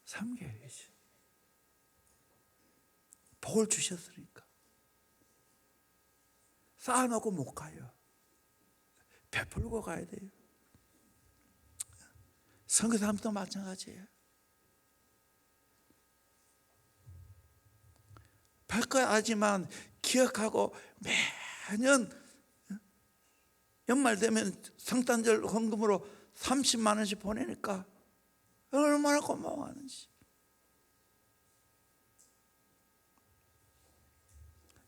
섬겨야지. 복을 주셨으니까. 쌓아놓고 못 가요. 베풀고 가야 돼요. 선교사람도 마찬가지예요. 별거 하지만 기억하고 매년 연말 되면 성탄절 헌금으로 30만 원씩 보내니까 얼마나 고마워하는지.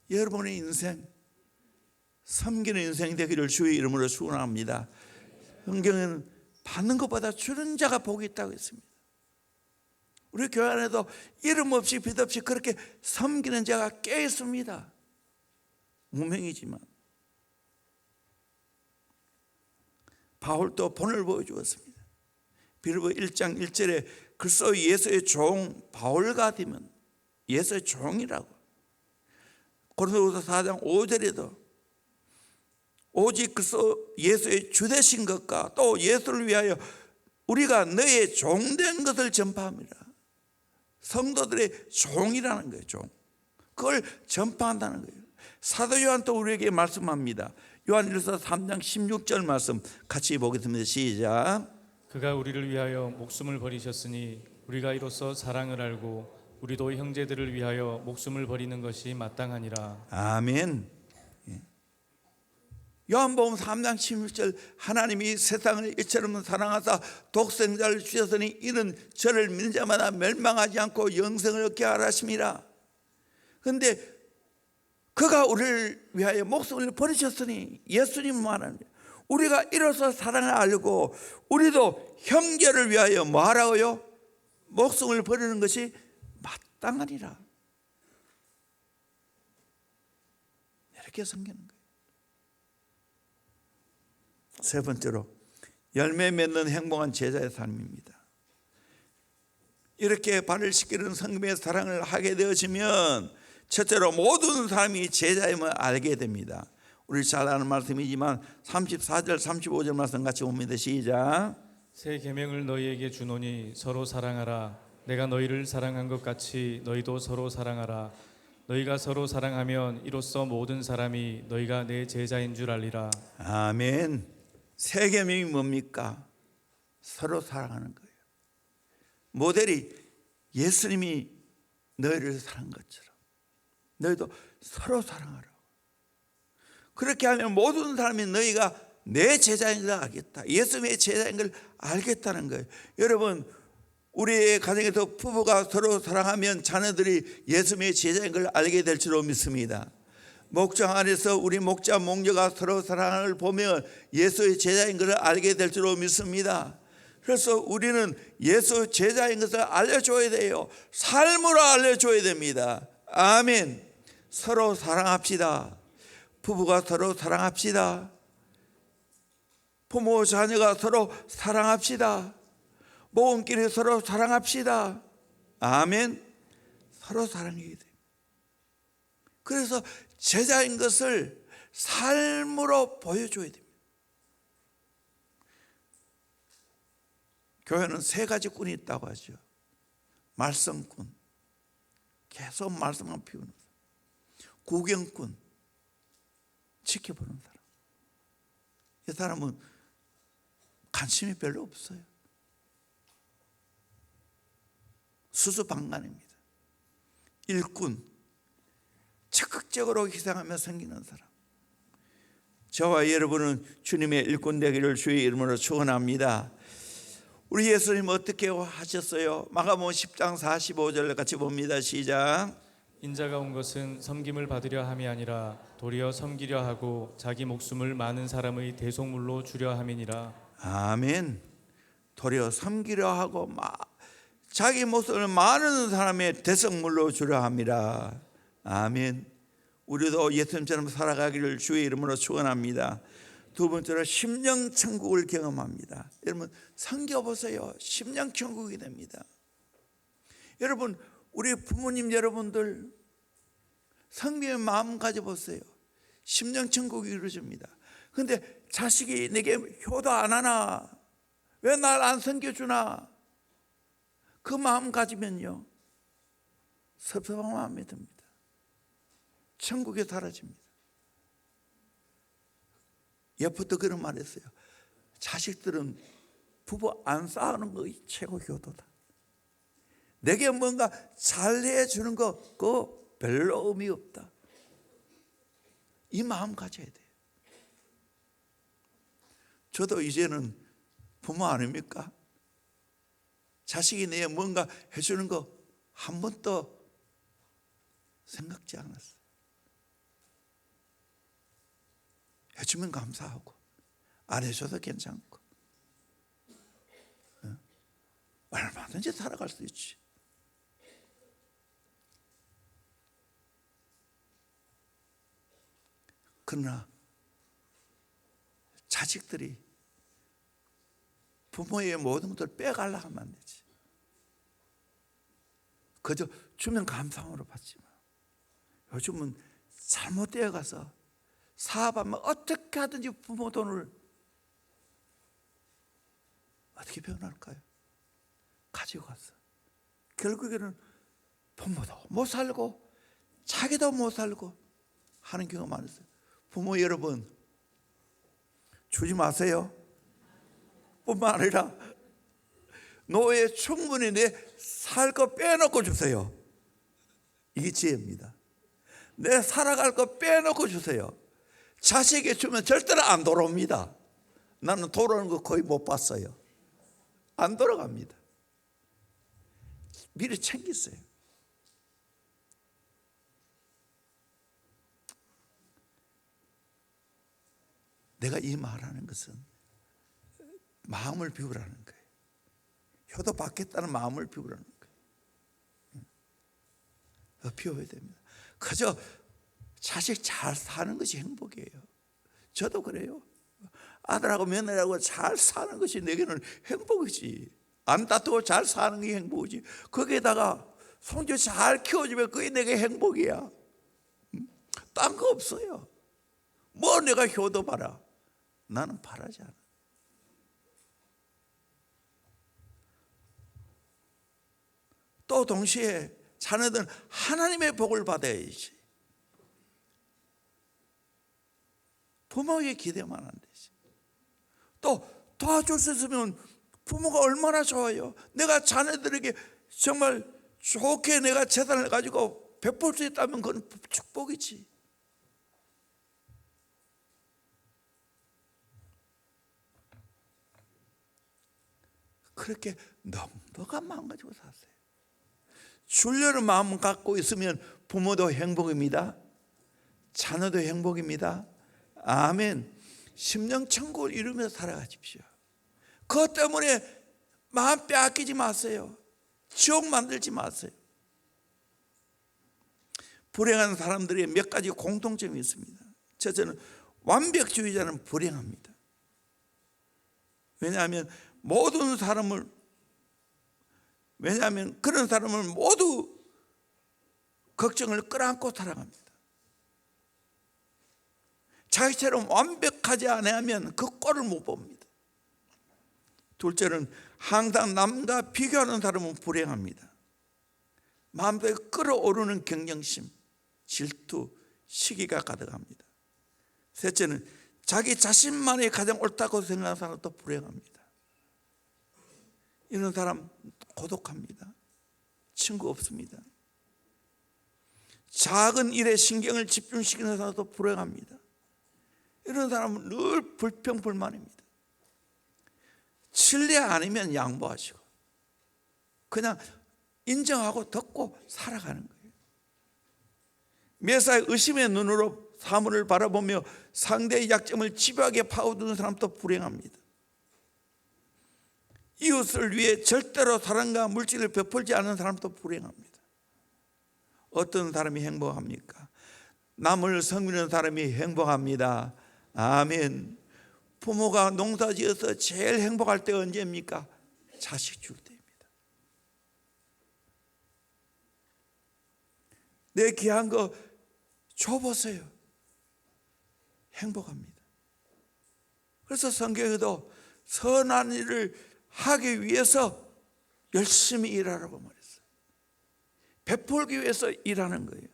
여러분의 인생 섬기는 인생이 되기를 주의 이름으로 축원합니다. 성경에는 받는 것보다 주는 자가 복이 있다고 했습니다. 우리 교회 안에도 이름 없이 빛 없이 그렇게 섬기는 자가 꽤 있습니다. 무명이지만 바울도 본을 보여주었습니다. 빌립보 1장 1절에 그리스도 예수의 종 바울과 되면 예수의 종이라고. 고린도후서 4장 5절에도 오직 그리스도 예수의 주되신 것과 또 예수를 위하여 우리가 너의 종된 것을 전파합니다. 성도들의 종이라는 거예요. 종. 그걸 전파한다는 거예요. 사도 요한도 우리에게 말씀합니다. 요한일서 3장 16절 말씀 같이 보겠습니다. 시작. 그가 우리를 위하여 목숨을 버리셨으니 우리가 이로써 사랑을 알고 우리도 형제들을 위하여 목숨을 버리는 것이 마땅하니라. 아멘. 요한복음 3장 16절 하나님이 세상을 이처럼 사랑하사 독생자를 주셨으니 이는 저를 믿는 자마다 멸망하지 않고 영생을 얻게 하라 하심이라. 그런데 그가 우리를 위하여 목숨을 버리셨으니 예수님 말하는 우리가 이로써 사랑을 알고 우리도 형제를 위하여 뭐 하라고요? 목숨을 버리는 것이 마땅하니라. 이렇게 섬기는 거예요. 세 번째로 열매 맺는 행복한 제자의 삶입니다. 이렇게 발을 씻기는 성금의 사랑을 하게 되어지면 첫째로 모든 사람이 제자임을 알게 됩니다. 우리 잘 아는 말씀이지만 34절 35절 말씀 같이 봅니다. 시작. 새 계명을 너희에게 주노니 서로 사랑하라. 내가 너희를 사랑한 것 같이 너희도 서로 사랑하라. 너희가 서로 사랑하면 이로써 모든 사람이 너희가 내 제자인 줄 알리라. 아멘. 새 계명이 뭡니까? 서로 사랑하는 거예요. 모델이 예수님이 너희를 사랑한 것처럼 너희도 서로 사랑하라. 그렇게 하면 모든 사람이 너희가 내 제자인 걸 알겠다. 예수님의 제자인 걸 알겠다는 거예요. 여러분, 우리의 가정에서 부부가 서로 사랑하면 자녀들이 예수님의 제자인 걸 알게 될 줄로 믿습니다. 목장 안에서 우리 목자 목녀가 서로 사랑을 보면 예수의 제자인 것을 알게 될 줄로 믿습니다. 그래서 우리는 예수 제자인 것을 알려줘야 돼요. 삶으로 알려줘야 됩니다. 아멘. 서로 사랑합시다. 부부가 서로 사랑합시다. 부모 자녀가 서로 사랑합시다. 모험끼리 서로 사랑합시다. 아멘. 서로 사랑해야 돼요. 그래서 제자인 것을 삶으로 보여줘야 됩니다. 교회는 세 가지 꾼이 있다고 하죠. 말씀꾼, 계속 말씀만 피우는 사람. 구경꾼, 지켜보는 사람. 이 사람은 관심이 별로 없어요. 수수방관입니다. 일꾼, 적극적으로 희생하며 섬기는 사람. 저와 여러분은 주님의 일꾼 되기를 주의 이름으로 축원합니다. 우리 예수님 어떻게 하셨어요? 마가복음 10장 45절 같이 봅니다. 시작. 인자가 온 것은 섬김을 받으려 함이 아니라 도리어 섬기려 하고 자기 목숨을 많은 사람의 대속물로 주려 함이니라. 아멘. 도리어 섬기려 하고 자기 목숨을 많은 사람의 대속물로 주려 함이라. 아멘. 우리도 예수님처럼 살아가기를 주의 이름으로 축원합니다. 두 번째로 심령천국을 경험합니다. 여러분 섬겨보세요. 심령천국이 됩니다. 여러분, 우리 부모님 여러분들 섬김의 마음 가져보세요. 심령천국이 이루어집니다. 그런데 자식이 내게 효도 안 하나? 왜 날 안 섬겨주나? 그 마음 가지면요, 섭섭한 마음이 듭니다. 천국에 사라집니다. 예부터 그런 말 했어요. 자식들은 부부 안 싸우는 거 최고 효도다. 내게 뭔가 잘해주는 거 그거 별로 의미 없다. 이 마음 가져야 돼요. 저도 이제는 부모 아닙니까? 자식이 내게 뭔가 해주는 거 한 번도 생각지 않았어요. 해주면 감사하고 안 해줘도 괜찮고 얼마든지 살아갈 수 있지. 그러나 자식들이 부모의 모든 것을 빼가려 하면 안 되지. 그저 주면 감사함으로 받지만 요즘은 잘못되어 가서 사업하면 어떻게 하든지 부모 돈을 어떻게 표현할까요? 가지고 갔어. 결국에는 부모도 못 살고 자기도 못 살고 하는 경우가 많았어요. 부모 여러분, 주지 마세요. 뿐만 아니라 노예 충분히 내 살 거 빼놓고 주세요. 이게 지혜입니다. 내 살아갈 거 빼놓고 주세요. 자식에게 주면 절대로 안 돌아옵니다. 나는 돌아오는 거 거의 못 봤어요. 안 돌아갑니다. 미리 챙기세요. 내가 이 말하는 것은 마음을 비우라는 거예요. 효도 받겠다는 마음을 비우라는 거예요. 비워야 됩니다. 그저 자식 잘 사는 것이 행복이에요. 저도 그래요. 아들하고 며느리하고 잘 사는 것이 내게는 행복이지. 안 다투고 잘 사는 게 행복이지. 거기에다가 손주 잘 키워주면 그게 내게 행복이야. 딴 거 없어요. 뭐 내가 효도 봐라. 나는 바라지 않아. 또 동시에 자녀들은 하나님의 복을 받아야지. 부모에게 기대만 안 되지. 또 도와줄 수 있으면 부모가 얼마나 좋아요. 내가 자녀들에게 정말 좋게 내가 재산을 가지고 베풀 수 있다면 그건 축복이지. 그렇게 넉넉한 마음 가지고 사세요. 주려는 마음 갖고 있으면 부모도 행복입니다. 자녀도 행복입니다. 아멘. 심령천국을 이루면서 살아가십시오. 그것 때문에 마음 빼앗기지 마세요. 지옥 만들지 마세요. 불행한 사람들의 몇 가지 공통점이 있습니다. 첫째는 완벽주의자는 불행합니다. 왜냐하면 그런 사람을 모두 걱정을 끌어안고 살아갑니다. 자기처럼 완벽하지 않으면 그 꼴을 못 봅니다. 둘째는 항상 남과 비교하는 사람은 불행합니다. 마음속에 끌어오르는 경쟁심, 질투, 시기가 가득합니다. 셋째는 자기 자신만이 가장 옳다고 생각하는 사람도 불행합니다. 이런 사람 고독합니다. 친구 없습니다. 작은 일에 신경을 집중시키는 사람도 불행합니다. 이런 사람은 늘 불평불만입니다. 신뢰 아니면 양보하시고 그냥 인정하고 듣고 살아가는 거예요. 매사에 의심의 눈으로 사물을 바라보며 상대의 약점을 집요하게 파고드는 사람도 불행합니다. 이웃을 위해 절대로 사랑과 물질을 베풀지 않는 사람도 불행합니다. 어떤 사람이 행복합니까? 남을 섬기는 사람이 행복합니다. 아멘. 부모가 농사지어서 제일 행복할 때가 언제입니까? 자식 줄 때입니다. 내 귀한 거 줘보세요. 행복합니다. 그래서 성경에도 선한 일을 하기 위해서 열심히 일하라고 말했어요. 베풀기 위해서 일하는 거예요.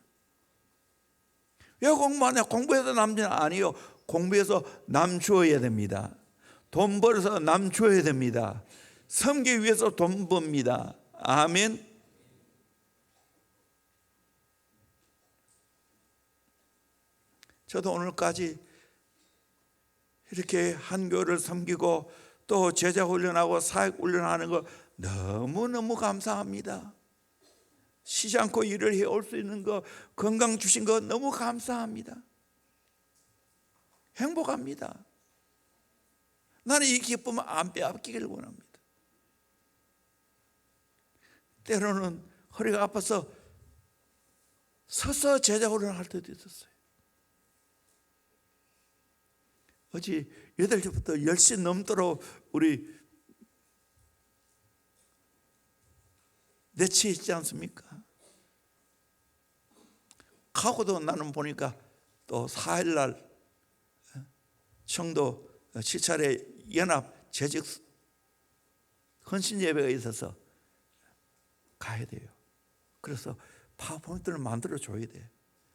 왜 공부하냐? 공부해서 남자는 아니요. 공부해서 남 주어야 됩니다. 돈 벌어서 남 줘야 됩니다. 섬기기 위해서 돈 법니다. 아멘. 저도 오늘까지 이렇게 한 교회를 섬기고 또 제자 훈련하고 사역 훈련하는 거 너무너무 감사합니다. 쉬지 않고 일을 해올 수 있는 거, 건강 주신 거 너무 감사합니다. 행복합니다. 나는 이 기쁨을 안 빼앗기기를 원합니다. 때로는 허리가 아파서 서서 제자 훈련할 때도 있었어요. 어제 8시부터 10시 넘도록 우리 내치 있지 않습니까? 가고도 나는 보니까 또 4일날 청도 7차례 연합 재직 헌신 예배가 있어서 가야 돼요. 그래서 파워포인트를 만들어 줘야 돼.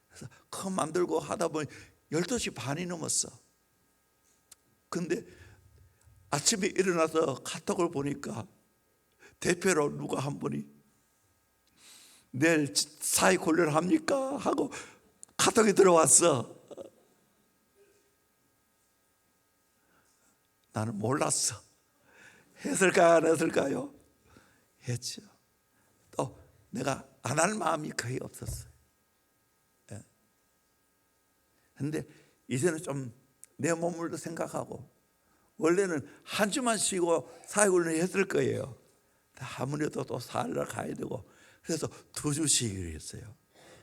그래서 그거 만들고 하다 보니 12시 반이 넘었어. 근데 아침에 일어나서 카톡을 보니까 대표로 누가 한 분이 내일 사회 훈련 합니까? 하고 카톡이 들어왔어. 나는 몰랐어. 했을까요? 안 했을까요? 했죠. 또 내가 안 할 마음이 거의 없었어요. 그런데 이제는 좀 내 몸을 생각하고 원래는 한 주만 쉬고 사회훈련을 했을 거예요. 아무래도 또 사흘날 가야 되고 그래서 2주 쉬기로 했어요.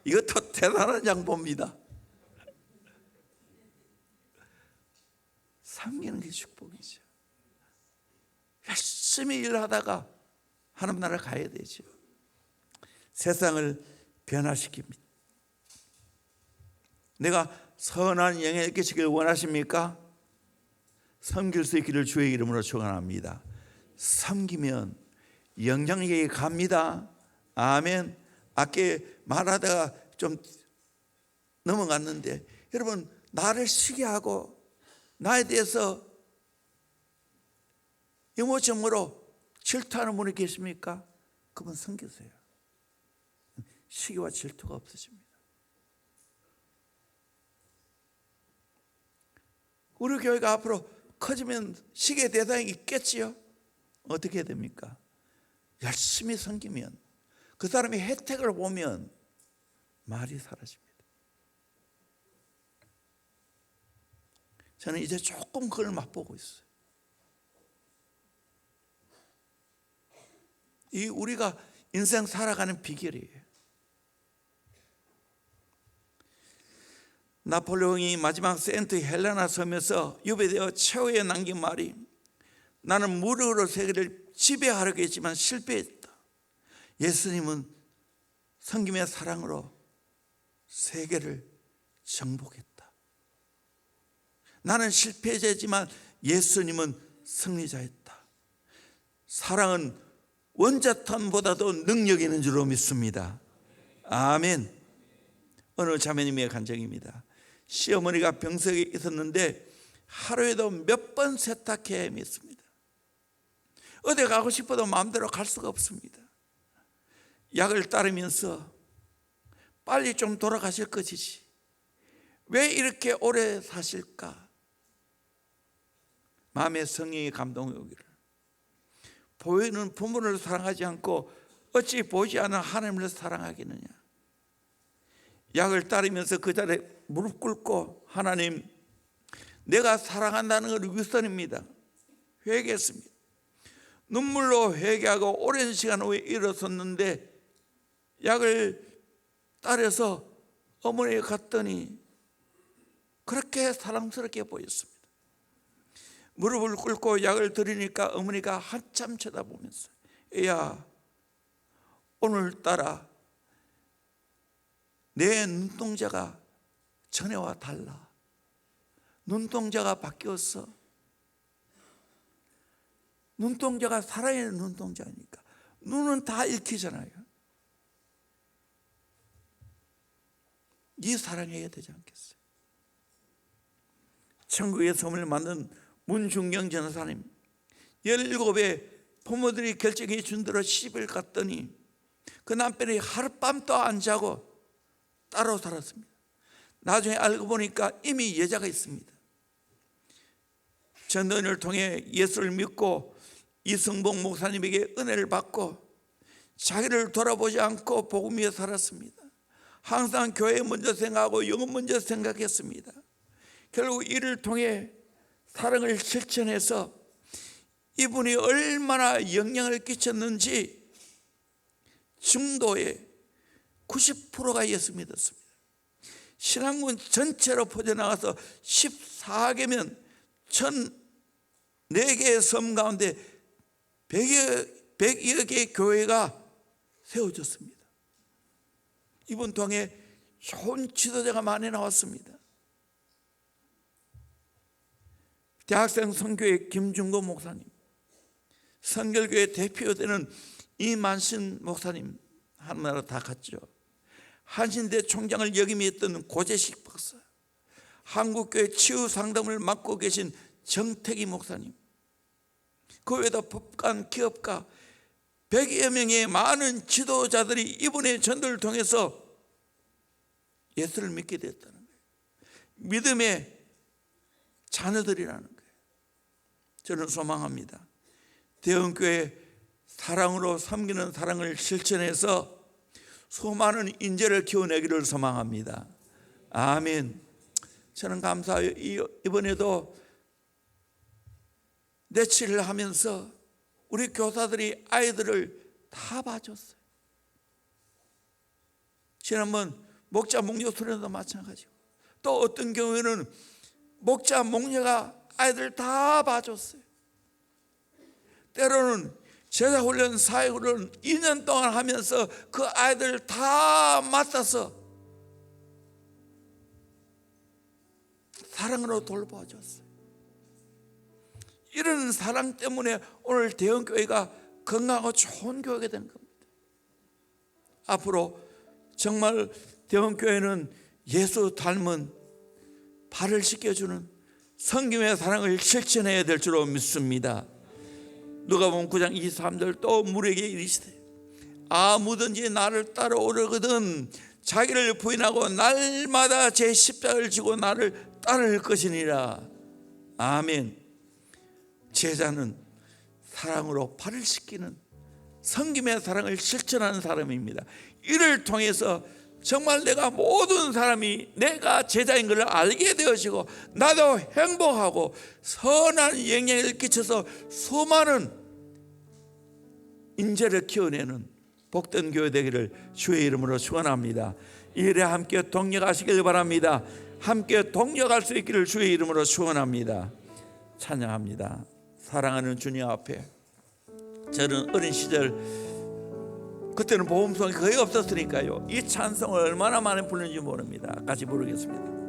이것도 대단한 양보입니다. 섬기는 게 축복이죠. 열심히 일하다가 하나님 나라 가야 되죠. 세상을 변화시킵니다. 내가 선한 영향을 끼치기를 원하십니까? 섬길 수 있기를 주의 이름으로 축원합니다. 섬기면 영향력이 갑니다. 아멘. 아까 말하다가 좀 넘어갔는데 여러분 나를 시기하고 나에 대해서 이모저모로 질투하는 분이 계십니까? 그분 섬기세요. 시기와 질투가 없어집니다. 우리 교회가 앞으로 커지면 시기의 대상이 있겠지요. 어떻게 해야 됩니까? 열심히 섬기면, 그 사람의 혜택을 보면 말이 사라집니다. 저는 이제 조금 그걸 맛보고 있어요. 이 우리가 인생 살아가는 비결이에요. 나폴레옹이 마지막 세인트 헬레나 섬에서 유배되어 최후에 남긴 말이, 나는 무력으로 세계를 지배하려고 했지만 실패했다. 예수님은 섬김의 사랑으로 세계를 정복했다. 나는 실패자지만 예수님은 승리자였다. 사랑은 원자탄보다도 능력이 있는 줄로 믿습니다. 아멘. 어느 자매님의 간증입니다. 시어머니가 병석에 있었는데 하루에도 몇 번 세탁해야 했습니다. 어디 가고 싶어도 마음대로 갈 수가 없습니다. 약을 따르면서 빨리 좀 돌아가실 것이지 왜 이렇게 오래 사실까? 마음의 성령이 감동이 오기를, 보이는 부모를 사랑하지 않고 어찌 보이지 않는 하나님을 사랑하겠느냐. 약을 따르면서 그 자리에 무릎 꿇고, 하나님, 내가 사랑한다는 걸 위선입니다. 회개했습니다. 눈물로 회개하고 오랜 시간 후에 일어섰는데 약을 따라서 어머니에 갔더니 그렇게 사랑스럽게 보였습니다. 무릎을 꿇고 약을 드리니까 어머니가 한참 쳐다보면서, 애야, 오늘따라 내 눈동자가 전에와 달라. 눈동자가 바뀌었어. 눈동자가 살아있는 눈동자니까 눈은 다 읽히잖아요. 네 사랑해야 되지 않겠어요? 천국의 섬을 만든 문중경 전사님, 17의 부모들이 결정해 준 대로 시집을 갔더니 그 남편이 하룻밤도 안 자고 따로 살았습니다. 나중에 알고 보니까 이미 여자가 있습니다. 전도연을 통해 예수를 믿고 이승복 목사님에게 은혜를 받고 자기를 돌아보지 않고 복음 위에 살았습니다. 항상 교회 먼저 생각하고 영혼 먼저 생각했습니다. 결국 이를 통해 사랑을 실천해서 이분이 얼마나 영향을 끼쳤는지 중도에 90%가 예수 믿었습니다. 신앙군 전체로 퍼져나가서 14개면 1,004개의 섬 가운데 100여 개의 교회가 세워졌습니다. 이번 통해 좋은 지도자가 많이 나왔습니다. 대학생 선교회 김중고 목사님, 선결교회 대표되는 이만신 목사님, 하나나라 다 갔죠. 한신대 총장을 역임했던 고재식 박사, 한국교회 치유상담을 맡고 계신 정택이 목사님, 그 외에도 법관, 기업가 100여 명의 많은 지도자들이 이분의 전도를 통해서 예수를 믿게 됐다는 거예요. 믿음의 자녀들이라는 거예요. 저는 소망합니다. 대형교회 사랑으로 섬기는 사랑을 실천해서 수많은 인재를 키워내기를 소망합니다. 아멘. 저는 감사해요. 이번에도 내치를 하면서 우리 교사들이 아이들을 다 봐줬어요. 지난번 목자 목녀 수련도 마찬가지고, 또 어떤 경우에는 목자 목녀가 아이들 다 봐줬어요. 때로는 제자훈련, 사회훈련 2년 동안 하면서 그 아이들 다 맡아서 사랑으로 돌봐줬어요. 이런 사랑 때문에 오늘 대형교회가 건강하고 좋은 교회가 된 겁니다. 앞으로 정말 대형교회는 예수 닮은 발을 씻겨주는 성김의 사랑을 실천해야 될 줄로 믿습니다. 누가복음 9장 23절 또 무리에게 이르시되 아무든지 나를 따라오려거든 자기를 부인하고 날마다 제 십자가를 지고 나를 따를 것이니라. 아멘. 제자는 사랑으로 발을 씻기는 섬김의 사랑을 실천하는 사람입니다. 이를 통해서 정말 내가 모든 사람이 내가 제자인 것을 알게 되어지고 나도 행복하고 선한 영향을 끼쳐서 수많은 인재를 키워내는 복된 교회 되기를 주의 이름으로 축원합니다. 이 일에 함께 동력하시길 바랍니다. 함께 동력할 수 있기를 주의 이름으로 축원합니다. 찬양합니다. 사랑하는 주님 앞에, 저는 어린 시절 그때는 보험성이 거의 없었으니까요, 이 찬송을 얼마나 많이 부르는지 모릅니다. 같이 부르겠습니다.